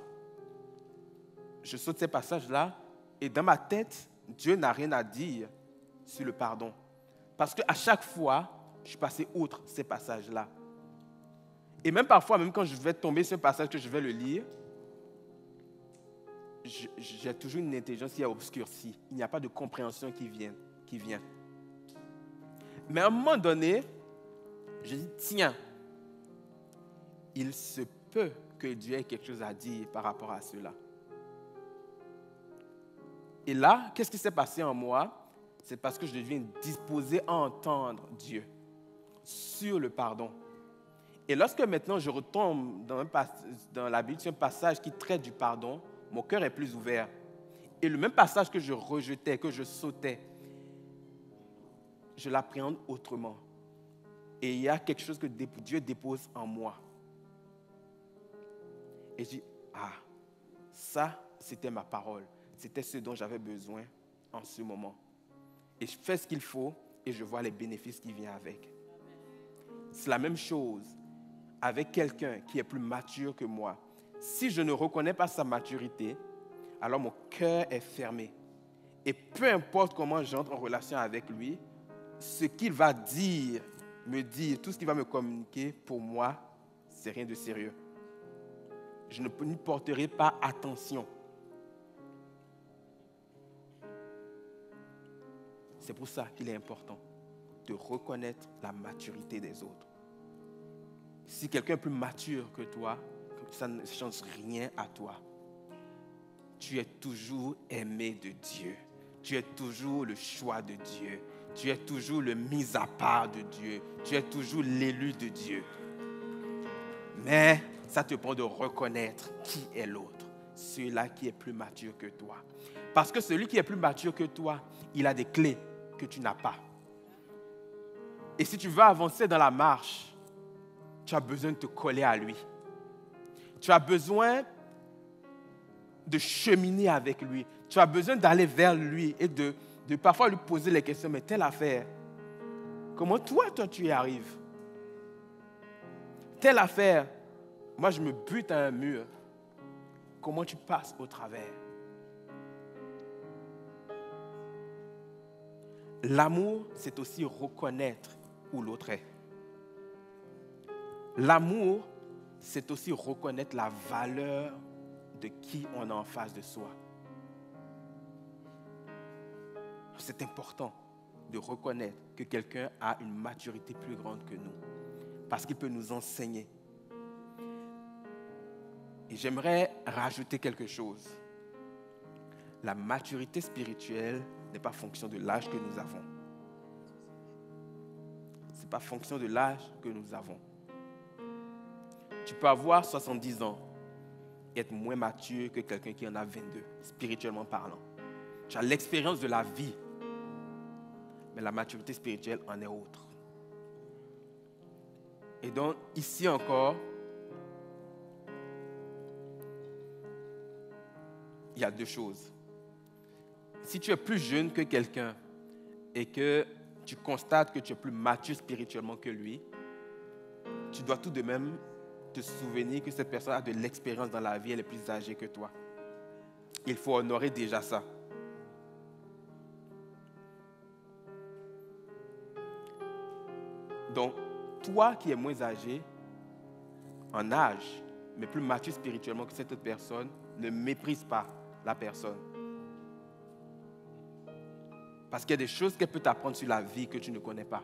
Je saute ces passages-là et dans ma tête, Dieu n'a rien à dire sur le pardon. Parce qu'à chaque fois, je suis passé outre ces passages-là. Et même parfois, même quand je vais tomber sur un passage que je vais le lire, j'ai toujours une intelligence qui est obscurcie. Il n'y a pas de compréhension qui vient. Mais à un moment donné, je dis, tiens, il se peut que Dieu ait quelque chose à dire par rapport à cela. Et là, qu'est-ce qui s'est passé en moi? C'est parce que je deviens disposé à entendre Dieu sur le pardon. Et lorsque maintenant je retombe dans la Bible sur un passage qui traite du pardon, mon cœur est plus ouvert. Et le même passage que je rejetais, que je sautais, je l'appréhende autrement. Et il y a quelque chose que Dieu dépose en moi. Et je dis, ça, c'était ma parole. C'était ce dont j'avais besoin en ce moment. Et je fais ce qu'il faut et je vois les bénéfices qui viennent avec. C'est la même chose avec quelqu'un qui est plus mature que moi. Si je ne reconnais pas sa maturité, alors mon cœur est fermé. Et peu importe comment j'entre en relation avec lui, ce qu'il va me dire, tout ce qu'il va me communiquer, pour moi, c'est rien de sérieux. Je ne n'y porterai pas attention. C'est pour ça qu'il est important de reconnaître la maturité des autres. Si quelqu'un est plus mature que toi, ça ne change rien à toi. Tu es toujours aimé de Dieu. Tu es toujours le choix de Dieu. Tu es toujours le mis à part de Dieu. Tu es toujours l'élu de Dieu. Mais ça te prend de reconnaître qui est l'autre. Celui-là qui est plus mature que toi. Parce que celui qui est plus mature que toi, il a des clés que tu n'as pas. Et si tu veux avancer dans la marche, tu as besoin de te coller à lui. Tu as besoin de cheminer avec lui. Tu as besoin d'aller vers lui et de parfois lui poser les questions. Mais telle affaire, comment toi tu y arrives? Telle affaire, moi je me bute à un mur. Comment tu passes au travers? L'amour, c'est aussi reconnaître où l'autre est. L'amour, c'est aussi reconnaître la valeur de qui on a en face de soi. C'est important de reconnaître que quelqu'un a une maturité plus grande que nous, parce qu'il peut nous enseigner. Et j'aimerais rajouter quelque chose. La maturité spirituelle n'est pas fonction de l'âge que nous avons. Ce n'est pas fonction de l'âge que nous avons. Tu peux avoir 70 ans et être moins mature que quelqu'un qui en a 22, spirituellement parlant. Tu as l'expérience de la vie, mais la maturité spirituelle en est autre. Et donc, ici encore, il y a deux choses. Si tu es plus jeune que quelqu'un et que tu constates que tu es plus mature spirituellement que lui, tu dois tout de même te souvenir que cette personne a de l'expérience dans la vie, elle est plus âgée que toi. Il faut honorer déjà ça. Donc, toi qui es moins âgé, en âge, mais plus mature spirituellement que cette autre personne, ne méprise pas la personne. Parce qu'il y a des choses qu'elle peut t'apprendre sur la vie que tu ne connais pas.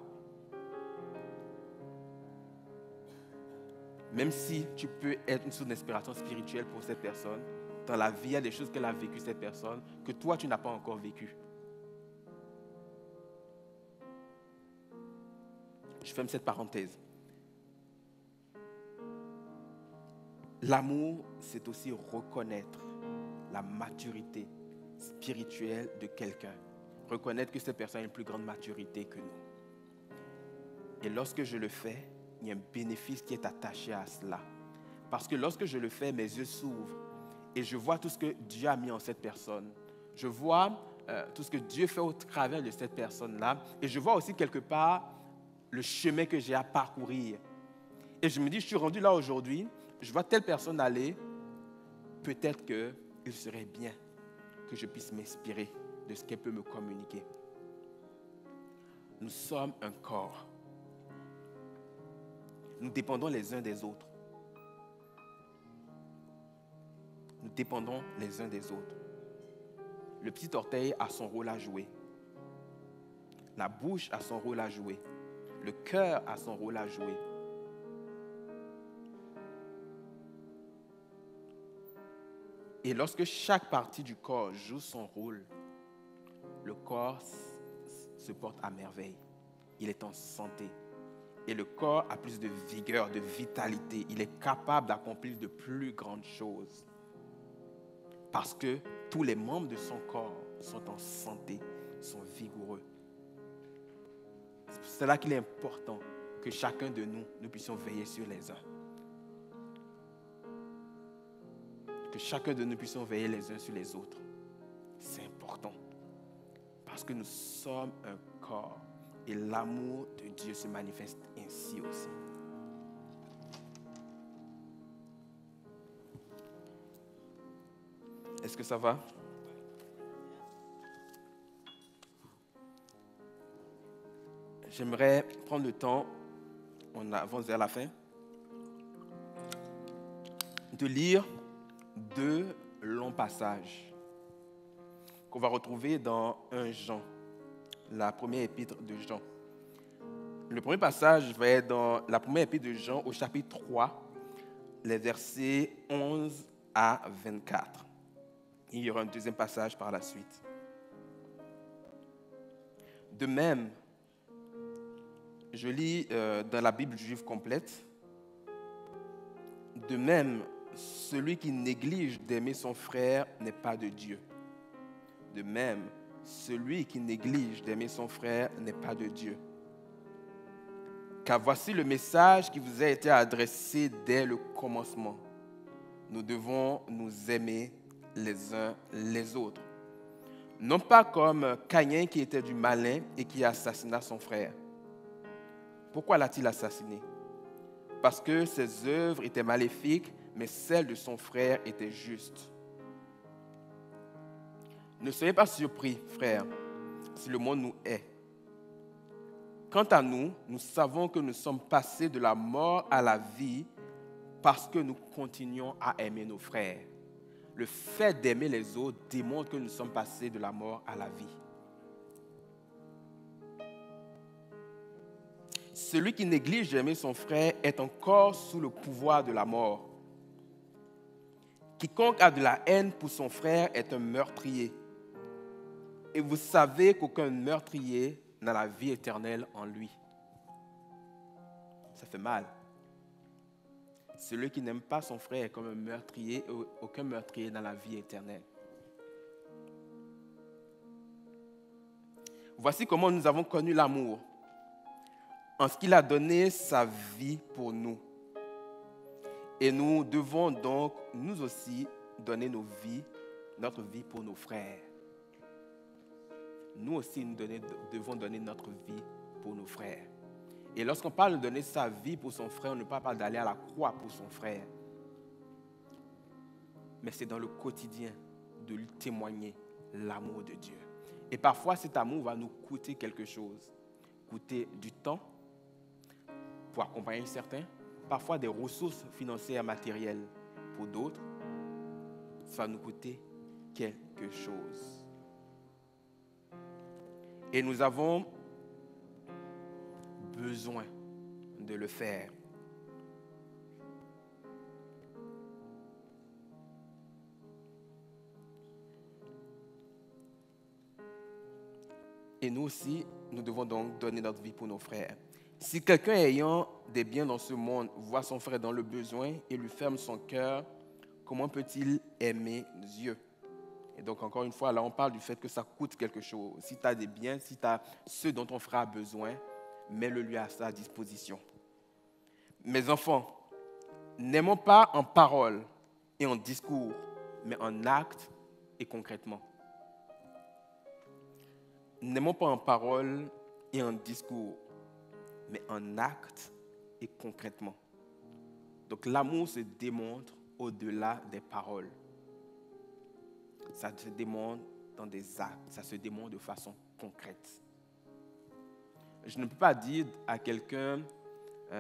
Même si tu peux être une source d'inspiration spirituelle pour cette personne, dans la vie, il y a des choses qu'elle a vécues, cette personne, que toi, tu n'as pas encore vécues. Je ferme cette parenthèse. L'amour, c'est aussi reconnaître la maturité spirituelle de quelqu'un. Reconnaître que cette personne a une plus grande maturité que nous. Et lorsque je le fais, il y a un bénéfice qui est attaché à cela. Parce que lorsque je le fais, mes yeux s'ouvrent et je vois tout ce que Dieu a mis en cette personne. Je vois tout ce que Dieu fait au travers de cette personne-là. Et je vois aussi quelque part le chemin que j'ai à parcourir. Et je me dis, je suis rendu là aujourd'hui, je vois telle personne aller, peut-être qu'il serait bien que je puisse m'inspirer de ce qu'elle peut me communiquer. Nous sommes un corps. Nous dépendons les uns des autres. Nous dépendons les uns des autres. Le petit orteil a son rôle à jouer. La bouche a son rôle à jouer. Le cœur a son rôle à jouer. Et lorsque chaque partie du corps joue son rôle, le corps se porte à merveille. Il est en santé. Et le corps a plus de vigueur, de vitalité. Il est capable d'accomplir de plus grandes choses. Parce que tous les membres de son corps sont en santé, sont vigoureux. C'est pour cela qu'il est important que chacun de nous puissions veiller sur les uns. Que chacun de nous puissions veiller les uns sur les autres. C'est important. Parce que nous sommes un corps. Et l'amour de Dieu se manifeste ainsi aussi. Est-ce que ça va? J'aimerais prendre le temps, on avance vers la fin, de lire 2 longs passages qu'on va retrouver dans 1 Jean, la première épître de Jean. Le premier passage va être dans la première épître de Jean au chapitre 3, les versets 11 à 24. Il y aura un deuxième passage par la suite. De même, je lis dans la Bible juive complète, de même, celui qui néglige d'aimer son frère n'est pas de Dieu. De même, celui qui néglige d'aimer son frère n'est pas de Dieu. Car voici le message qui vous a été adressé dès le commencement. Nous devons nous aimer les uns les autres. Non pas comme Caïn qui était du malin et qui assassina son frère. Pourquoi l'a-t-il assassiné? Parce que ses œuvres étaient maléfiques, mais celles de son frère étaient justes. Ne soyez pas surpris, frères, si le monde nous hait. Quant à nous, nous savons que nous sommes passés de la mort à la vie parce que nous continuons à aimer nos frères. Le fait d'aimer les autres démontre que nous sommes passés de la mort à la vie. Celui qui néglige d'aimer son frère est encore sous le pouvoir de la mort. Quiconque a de la haine pour son frère est un meurtrier. Et vous savez qu'aucun meurtrier n'a la vie éternelle en lui. Ça fait mal. Celui qui n'aime pas son frère est comme un meurtrier, et aucun meurtrier n'a la vie éternelle. Voici comment nous avons connu l'amour. En ce qu'il a donné sa vie pour nous. Et nous devons donc, nous aussi, donner notre vie pour nos frères. Nous aussi, nous devons donner notre vie pour nos frères. Et lorsqu'on parle de donner sa vie pour son frère, on ne parle pas d'aller à la croix pour son frère. Mais c'est dans le quotidien de lui témoigner l'amour de Dieu. Et parfois, cet amour va nous coûter quelque chose. Coûter du temps pour accompagner certains, parfois des ressources financières matérielles. Pour d'autres, ça va nous coûter quelque chose. Et nous avons besoin de le faire. Et nous aussi, nous devons donc donner notre vie pour nos frères. Si quelqu'un ayant des biens dans ce monde voit son frère dans le besoin et lui ferme son cœur, comment peut-il aimer Dieu? Et donc, encore une fois, là, on parle du fait que ça coûte quelque chose. Si tu as des biens, si tu as ceux dont ton frère a besoin, mets-le lui à sa disposition. Mes enfants, n'aimons pas en parole et en discours, mais en acte et concrètement. N'aimons pas en parole et en discours, mais en acte et concrètement. Donc l'amour se démontre au-delà des paroles. Ça se démontre dans des actes, ça se démontre de façon concrète. Je ne peux pas dire à quelqu'un,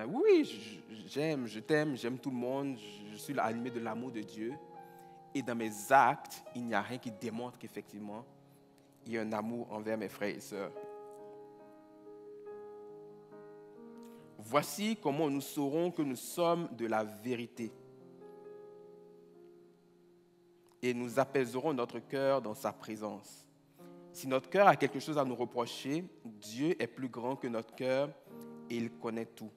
oui, j'aime, je t'aime, j'aime tout le monde, je suis animé de l'amour de Dieu. Et dans mes actes, il n'y a rien qui démontre qu'effectivement, il y a un amour envers mes frères et sœurs. Voici comment nous saurons que nous sommes de la vérité. Et nous apaiserons notre cœur dans sa présence. Si notre cœur a quelque chose à nous reprocher, Dieu est plus grand que notre cœur et il connaît tout.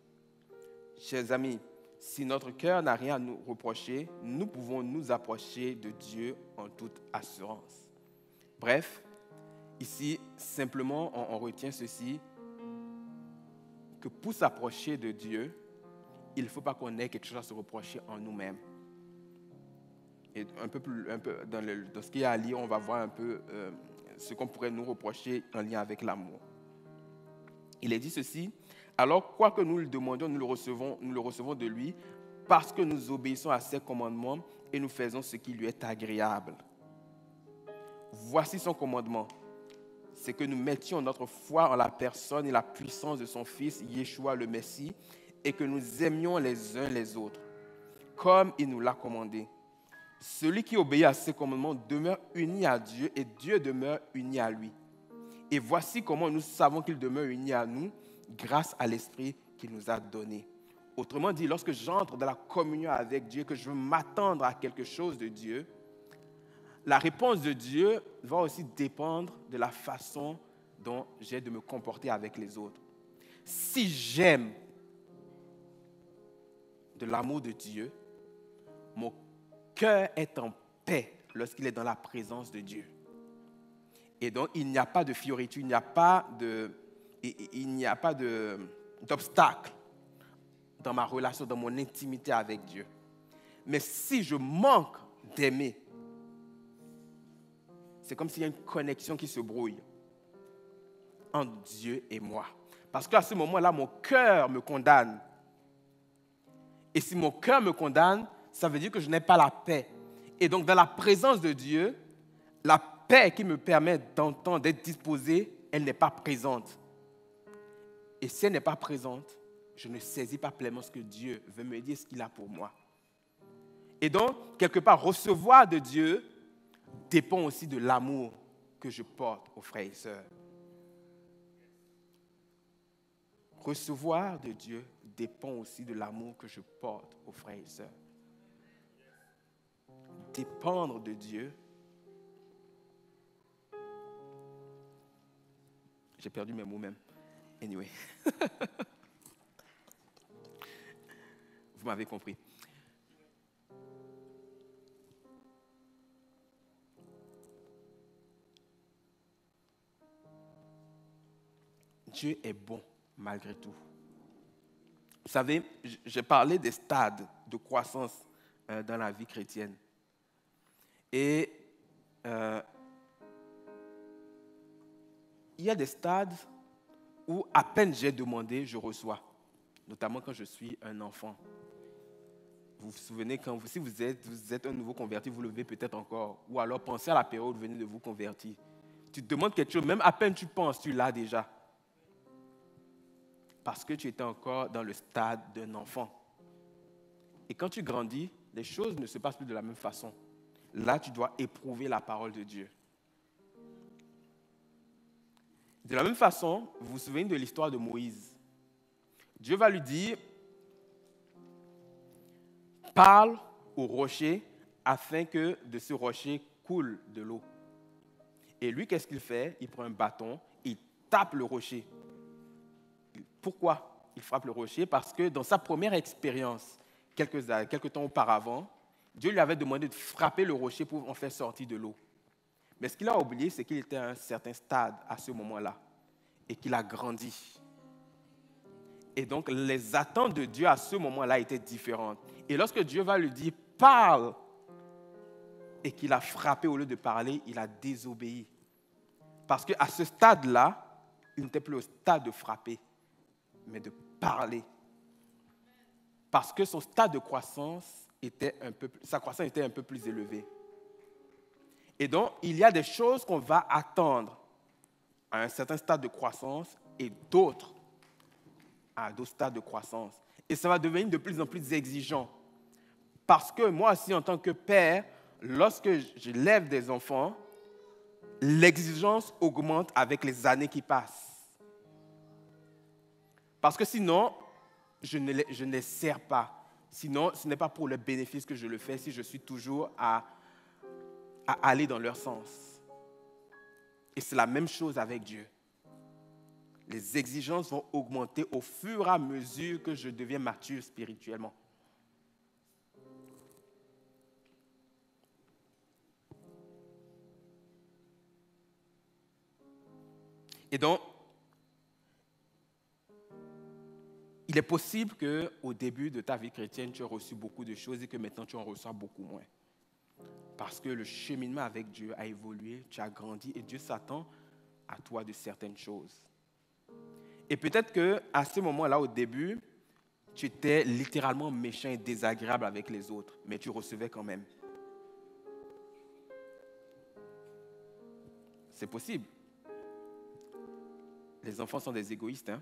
Chers amis, si notre cœur n'a rien à nous reprocher, nous pouvons nous approcher de Dieu en toute assurance. Bref, ici, simplement, on retient ceci, que pour s'approcher de Dieu, il ne faut pas qu'on ait quelque chose à se reprocher en nous-mêmes. Et un peu dans ce qu'il y a à lire, on va voir un peu ce qu'on pourrait nous reprocher en lien avec l'amour. Il est dit ceci, alors quoi que nous le demandions, nous le recevons de lui, parce que nous obéissons à ses commandements et nous faisons ce qui lui est agréable. Voici son commandement, c'est que nous mettions notre foi en la personne et la puissance de son Fils, Yeshua le Messie, et que nous aimions les uns les autres, comme il nous l'a commandé. Celui qui obéit à ses commandements demeure uni à Dieu et Dieu demeure uni à lui. Et voici comment nous savons qu'il demeure uni à nous grâce à l'Esprit qu'il nous a donné. Autrement dit, lorsque j'entre dans la communion avec Dieu, que je veux m'attendre à quelque chose de Dieu, la réponse de Dieu va aussi dépendre de la façon dont j'ai de me comporter avec les autres. Si j'aime de l'amour de Dieu, mon cœur est en paix lorsqu'il est dans la présence de Dieu. Et donc, il n'y a pas de fioriture, il n'y a pas d'obstacle dans ma relation, dans mon intimité avec Dieu. Mais si je manque d'aimer, c'est comme s'il y a une connexion qui se brouille entre Dieu et moi. Parce qu'à ce moment-là, mon cœur me condamne. Et si mon cœur me condamne, ça veut dire que je n'ai pas la paix. Et donc, dans la présence de Dieu, la paix qui me permet d'entendre, d'être disposé, elle n'est pas présente. Et si elle n'est pas présente, je ne saisis pas pleinement ce que Dieu veut me dire, ce qu'il a pour moi. Et donc, quelque part, recevoir de Dieu dépend aussi de l'amour que je porte aux frères et sœurs. Recevoir de Dieu dépend aussi de l'amour que je porte aux frères et sœurs. Dépendre de Dieu. J'ai perdu mes mots même. Anyway. Vous m'avez compris. Dieu est bon malgré tout. Vous savez, j'ai parlé des stades de croissance dans la vie chrétienne. Et il y a des stades où à peine j'ai demandé, je reçois. Notamment quand je suis un enfant. Vous vous souvenez, si vous êtes un nouveau converti, vous le levez peut-être encore. Ou alors pensez à la période où vous venez de vous convertir. Tu te demandes quelque chose, même à peine tu penses, tu l'as déjà. Parce que tu étais encore dans le stade d'un enfant. Et quand tu grandis, les choses ne se passent plus de la même façon. Là, tu dois éprouver la parole de Dieu. De la même façon, vous vous souvenez de l'histoire de Moïse. Dieu va lui dire, parle au rocher afin que de ce rocher coule de l'eau. Et lui, qu'est-ce qu'il fait? Il prend un bâton, il tape le rocher. Pourquoi il frappe le rocher? Parce que dans sa première expérience, quelques temps auparavant, Dieu lui avait demandé de frapper le rocher pour en faire sortir de l'eau. Mais ce qu'il a oublié, c'est qu'il était à un certain stade à ce moment-là et qu'il a grandi. Et donc, les attentes de Dieu à ce moment-là étaient différentes. Et lorsque Dieu va lui dire « parle », et qu'il a frappé au lieu de parler, il a désobéi. Parce qu'à ce stade-là, il n'était plus au stade de frapper, mais de parler. Parce que son stade de croissance sa croissance était un peu plus élevée. Et donc, il y a des choses qu'on va attendre à un certain stade de croissance et d'autres à d'autres stades de croissance. Et ça va devenir de plus en plus exigeant. Parce que moi aussi, en tant que père, lorsque je lève des enfants, l'exigence augmente avec les années qui passent. Parce que sinon, je ne les sers pas. Sinon, ce n'est pas pour le bénéfice que je le fais si je suis toujours à aller dans leur sens. Et c'est la même chose avec Dieu. Les exigences vont augmenter au fur et à mesure que je deviens mature spirituellement. Et donc, il est possible qu'au début de ta vie chrétienne, tu aies reçu beaucoup de choses et que maintenant tu en reçois beaucoup moins. Parce que le cheminement avec Dieu a évolué, tu as grandi et Dieu s'attend à toi de certaines choses. Et peut-être qu'à ce moment-là, au début, tu étais littéralement méchant et désagréable avec les autres, mais tu recevais quand même. C'est possible. Les enfants sont des égoïstes, hein?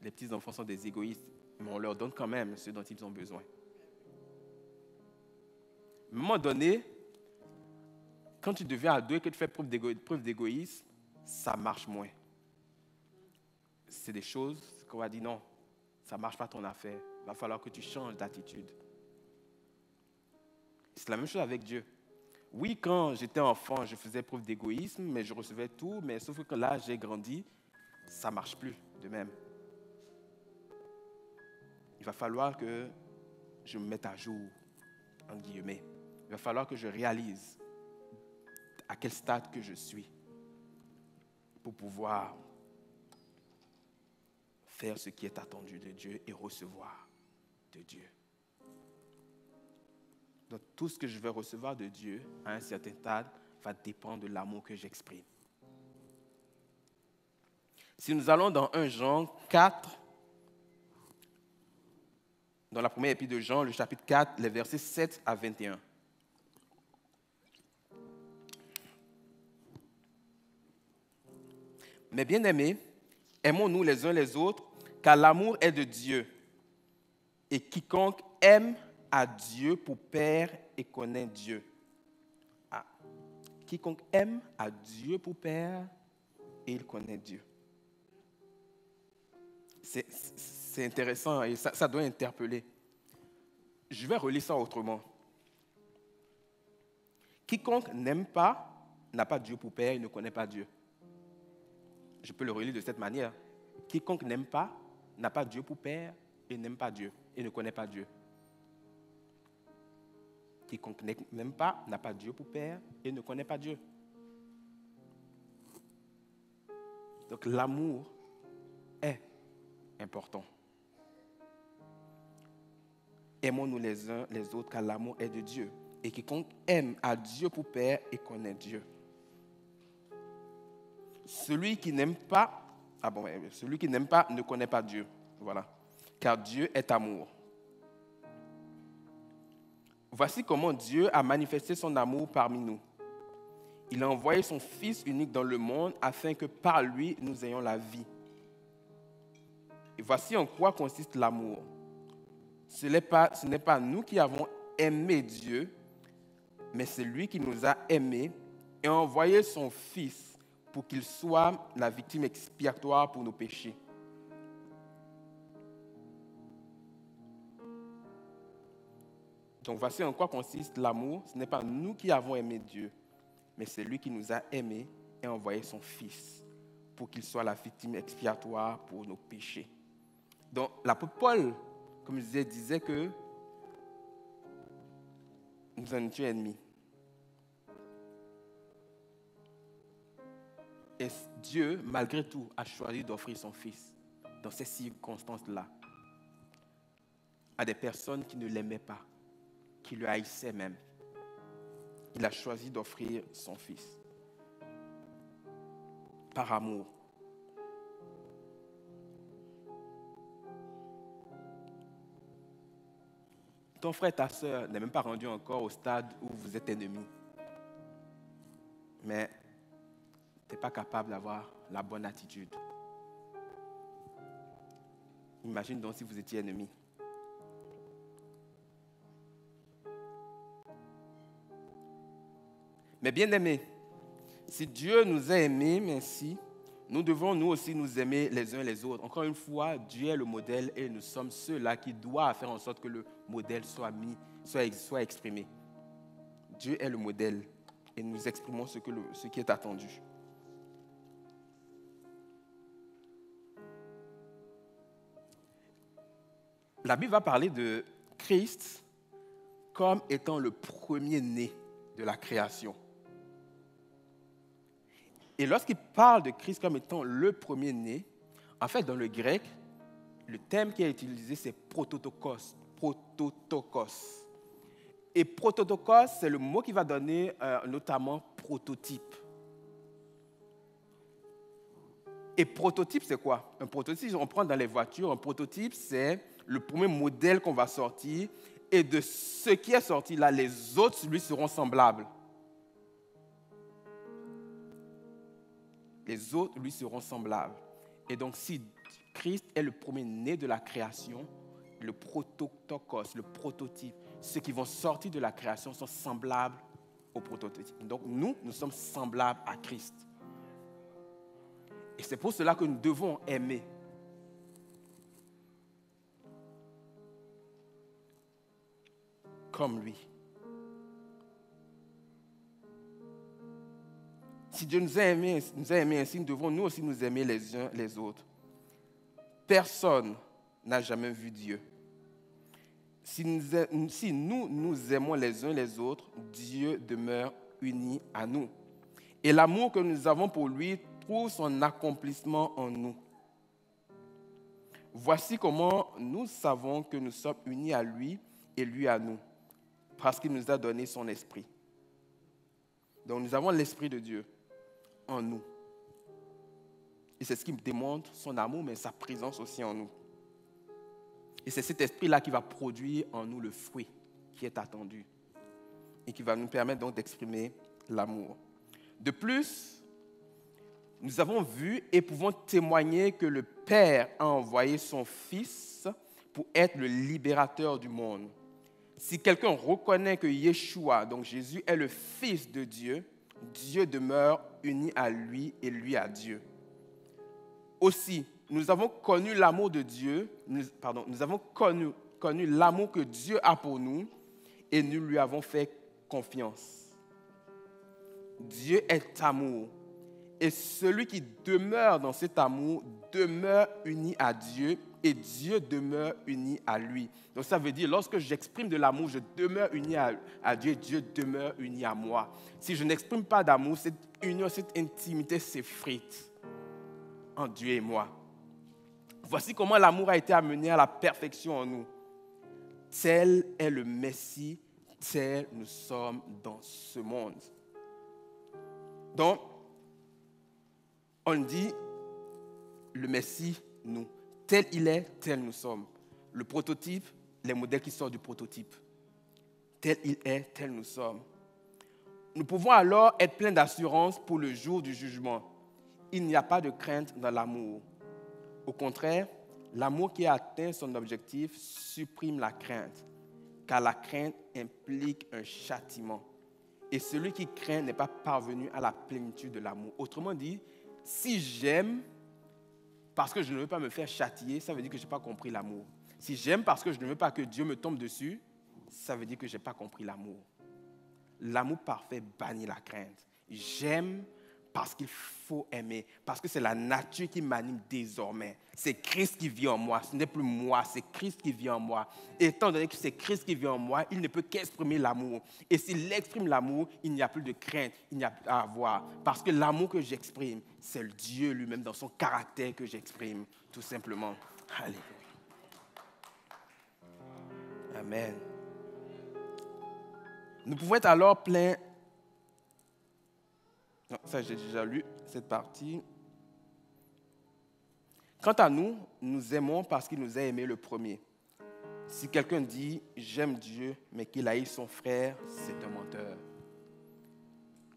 Les petits-enfants sont des égoïstes, mais on leur donne quand même ce dont ils ont besoin. À un moment donné, quand tu deviens ado et que tu fais preuve d'égoïsme, ça marche moins. C'est des choses qu'on va dire non, ça ne marche pas ton affaire. Il va falloir que tu changes d'attitude. C'est la même chose avec Dieu. Oui, quand j'étais enfant, je faisais preuve d'égoïsme, mais je recevais tout, mais sauf que là, j'ai grandi, ça ne marche plus de même. Il va falloir que je me mette à jour, entre guillemets. Il va falloir que je réalise à quel stade que je suis pour pouvoir faire ce qui est attendu de Dieu et recevoir de Dieu. Donc, tout ce que je vais recevoir de Dieu à un certain stade va dépendre de l'amour que j'exprime. Si nous allons dans 1 Jean 4, dans la première épître de Jean, le chapitre 4, les versets 7 à 21. Mais bien-aimés, aimons-nous les uns les autres, car l'amour est de Dieu. Et quiconque aime a Dieu pour Père et connaît Dieu. Ah. Quiconque aime a Dieu pour Père et il connaît Dieu. C'est intéressant et ça doit interpeller. Je vais relire ça autrement. Quiconque n'aime pas n'a pas Dieu pour Père et ne connaît pas Dieu. Je peux le relire de cette manière. Quiconque n'aime pas n'a pas Dieu pour Père et n'aime pas Dieu et ne connaît pas Dieu. Quiconque n'aime pas n'a pas Dieu pour Père et ne connaît pas Dieu. Donc l'amour est important. Aimons-nous les uns les autres car l'amour est de Dieu. Et quiconque aime a Dieu pour Père et connaît Dieu. Celui qui n'aime pas ne connaît pas Dieu. Voilà. Car Dieu est amour. Voici comment Dieu a manifesté son amour parmi nous. Il a envoyé son Fils unique dans le monde afin que par lui nous ayons la vie. Et voici en quoi consiste l'amour. ce n'est pas nous qui avons aimé Dieu, mais c'est lui qui nous a aimés et a envoyé son Fils pour qu'il soit la victime expiatoire pour nos péchés. Donc voici en quoi consiste l'amour. Ce n'est pas nous qui avons aimé Dieu, mais c'est lui qui nous a aimés et a envoyé son Fils pour qu'il soit la victime expiatoire pour nos péchés. Donc l'apôtre Paul, comme je disait que nous en étions ennemis. Et Dieu, malgré tout, a choisi d'offrir son Fils dans ces circonstances-là à des personnes qui ne l'aimaient pas, qui le haïssaient même. Il a choisi d'offrir son Fils par amour. Ton frère, ta soeur n'est même pas rendu encore au stade où vous êtes ennemis. Mais tu n'es pas capable d'avoir la bonne attitude. Imagine donc si vous étiez ennemis. Mais bien aimés, si Dieu nous a aimés ainsi, nous devons nous aussi nous aimer les uns les autres. Encore une fois, Dieu est le modèle et nous sommes ceux-là qui doivent faire en sorte que le modèle soit exprimé. Dieu est le modèle et nous exprimons ce qui est attendu. La Bible va parler de Christ comme étant le premier-né de la création. Et lorsqu'il parle de Christ comme étant le premier-né, en fait, dans le grec, le terme qui est utilisé, c'est prototokos. Prototokos. Et prototokos, c'est le mot qui va donner notamment prototype. Et prototype, c'est quoi? Un prototype, on prend dans les voitures, un prototype, c'est le premier modèle qu'on va sortir. Et de ce qui est sorti là, les autres lui seront semblables. Les autres lui seront semblables. Et donc, si Christ est le premier-né de la création, le prototokos, le prototype, ceux qui vont sortir de la création sont semblables au prototype. Donc, nous sommes semblables à Christ. Et c'est pour cela que nous devons aimer. Comme lui. Si Dieu nous a aimés ainsi, nous devons nous aussi nous aimer les uns les autres. Personne n'a jamais vu Dieu. Si nous aimons les uns les autres, Dieu demeure uni à nous. Et l'amour que nous avons pour lui trouve son accomplissement en nous. Voici comment nous savons que nous sommes unis à lui et lui à nous, parce qu'il nous a donné son esprit. Donc nous avons l'esprit de Dieu en nous. Et c'est ce qui démontre son amour, mais sa présence aussi en nous. Et c'est cet esprit-là qui va produire en nous le fruit qui est attendu et qui va nous permettre donc d'exprimer l'amour. De plus, nous avons vu et pouvons témoigner que le Père a envoyé son Fils pour être le libérateur du monde. Si quelqu'un reconnaît que Yeshua, donc Jésus, est le Fils de Dieu, Dieu demeure uni à lui et lui à Dieu. Aussi, nous avons connu l'amour de Dieu, nous avons connu l'amour que Dieu a pour nous et nous lui avons fait confiance. Dieu est amour et celui qui demeure dans cet amour demeure uni à Dieu et Dieu demeure uni à lui. Donc ça veut dire, lorsque j'exprime de l'amour, je demeure uni à Dieu et Dieu demeure uni à moi. Si je n'exprime pas d'amour, cette union, cette intimité s'effrite en Dieu et moi. Voici comment l'amour a été amené à la perfection en nous. Tel est le Messie, tel nous sommes dans ce monde. Donc, on dit le Messie, nous. Tel il est, tel nous sommes. Le prototype, les modèles qui sortent du prototype. Tel il est, tel nous sommes. Nous pouvons alors être pleins d'assurance pour le jour du jugement. Il n'y a pas de crainte dans l'amour. Au contraire, L'amour qui atteint son objectif supprime la crainte, car la crainte implique un châtiment. Et celui qui craint n'est pas parvenu à la plénitude de l'amour. Autrement dit, si j'aime parce que je ne veux pas me faire châtier, ça veut dire que je n'ai pas compris l'amour. Si j'aime parce que je ne veux pas que Dieu me tombe dessus, ça veut dire que je n'ai pas compris l'amour. L'amour parfait bannit la crainte. J'aime parce qu'il faut aimer, parce que c'est la nature qui m'anime désormais. C'est Christ qui vit en moi, ce n'est plus moi, c'est Christ qui vit en moi. Et étant donné que c'est Christ qui vit en moi, il ne peut qu'exprimer l'amour. Et s'il exprime l'amour, il n'y a plus de crainte, il n'y a plus à avoir. Parce que l'amour que j'exprime, c'est le Dieu lui-même dans son caractère que j'exprime, tout simplement. Alléluia. Amen. Nous pouvons être alors pleins. Non, ça j'ai déjà lu, cette partie. Quant à nous, nous aimons parce qu'il nous a aimés le premier. Si quelqu'un dit « j'aime Dieu » mais qu'il haït son frère, c'est un menteur.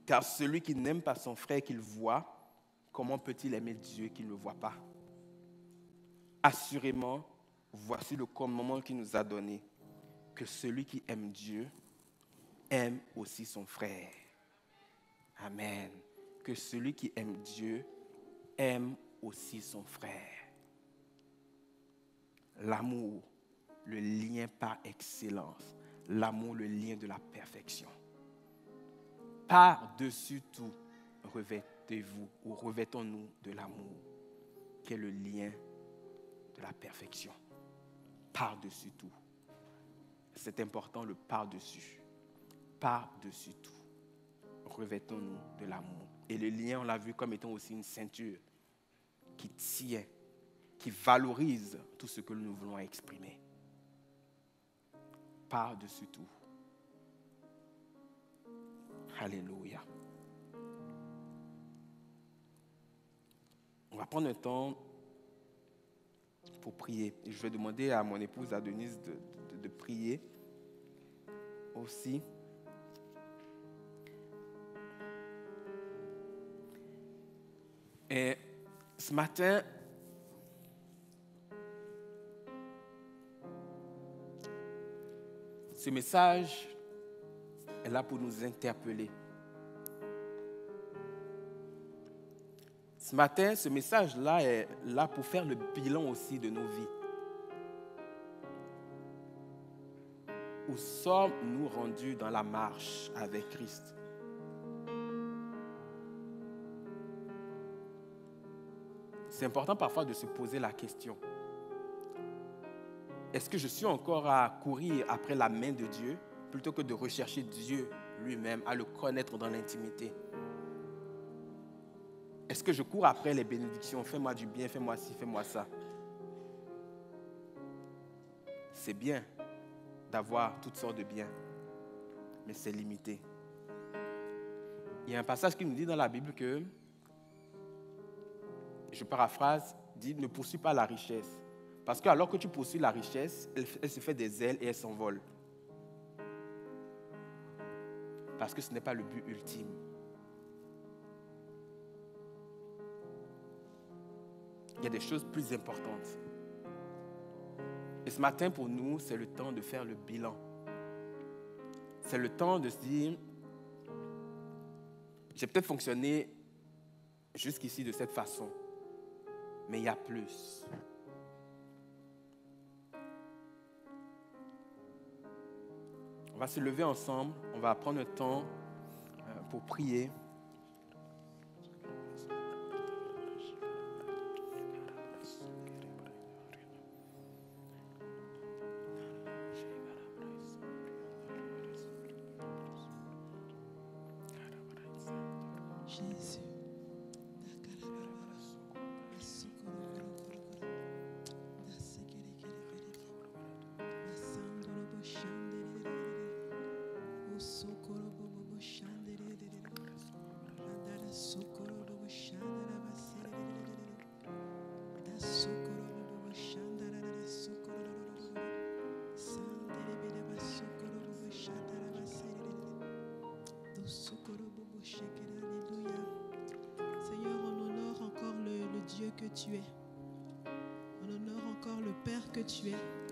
Car celui qui n'aime pas son frère qu'il voit, comment peut-il aimer Dieu qu'il ne voit pas? Assurément, voici le commandement qu'il nous a donné, que celui qui aime Dieu aime aussi son frère. Amen. Que celui qui aime Dieu aime aussi son frère. L'amour, le lien par excellence. L'amour, le lien de la perfection. Par-dessus tout, revêtez-vous ou revêtons-nous de l'amour, qui est le lien de la perfection. Par-dessus tout. C'est important, le par-dessus. Par-dessus tout. Revêtons-nous de l'amour. Et le lien, on l'a vu comme étant aussi une ceinture qui tient, qui valorise tout ce que nous voulons exprimer. Par-dessus tout. Alléluia. On va prendre un temps pour prier. Et je vais demander à mon épouse, à Denise, de prier aussi. Et ce matin, ce message est là pour nous interpeller. Ce matin, ce message-là est là pour faire le bilan aussi de nos vies. Où sommes-nous rendus dans la marche avec Christ? C'est important parfois de se poser la question. Est-ce que je suis encore à courir après la main de Dieu plutôt que de rechercher Dieu lui-même, à le connaître dans l'intimité? Est-ce que je cours après les bénédictions? Fais-moi du bien, fais-moi ci, fais-moi ça. C'est bien d'avoir toutes sortes de biens, mais c'est limité. Il y a un passage qui nous dit dans la Bible que, je paraphrase, dit « Ne poursuis pas la richesse ». Parce que alors que tu poursuis la richesse, elle se fait des ailes et elle s'envole. Parce que ce n'est pas le but ultime. Il y a des choses plus importantes. Et ce matin, pour nous, c'est le temps de faire le bilan. C'est le temps de se dire, j'ai peut-être fonctionné jusqu'ici de cette façon, mais il y a plus. On va se lever ensemble, on va prendre un temps pour prier. Jésus. Seigneur, on honore encore le Dieu que tu es. On honore encore que tu es.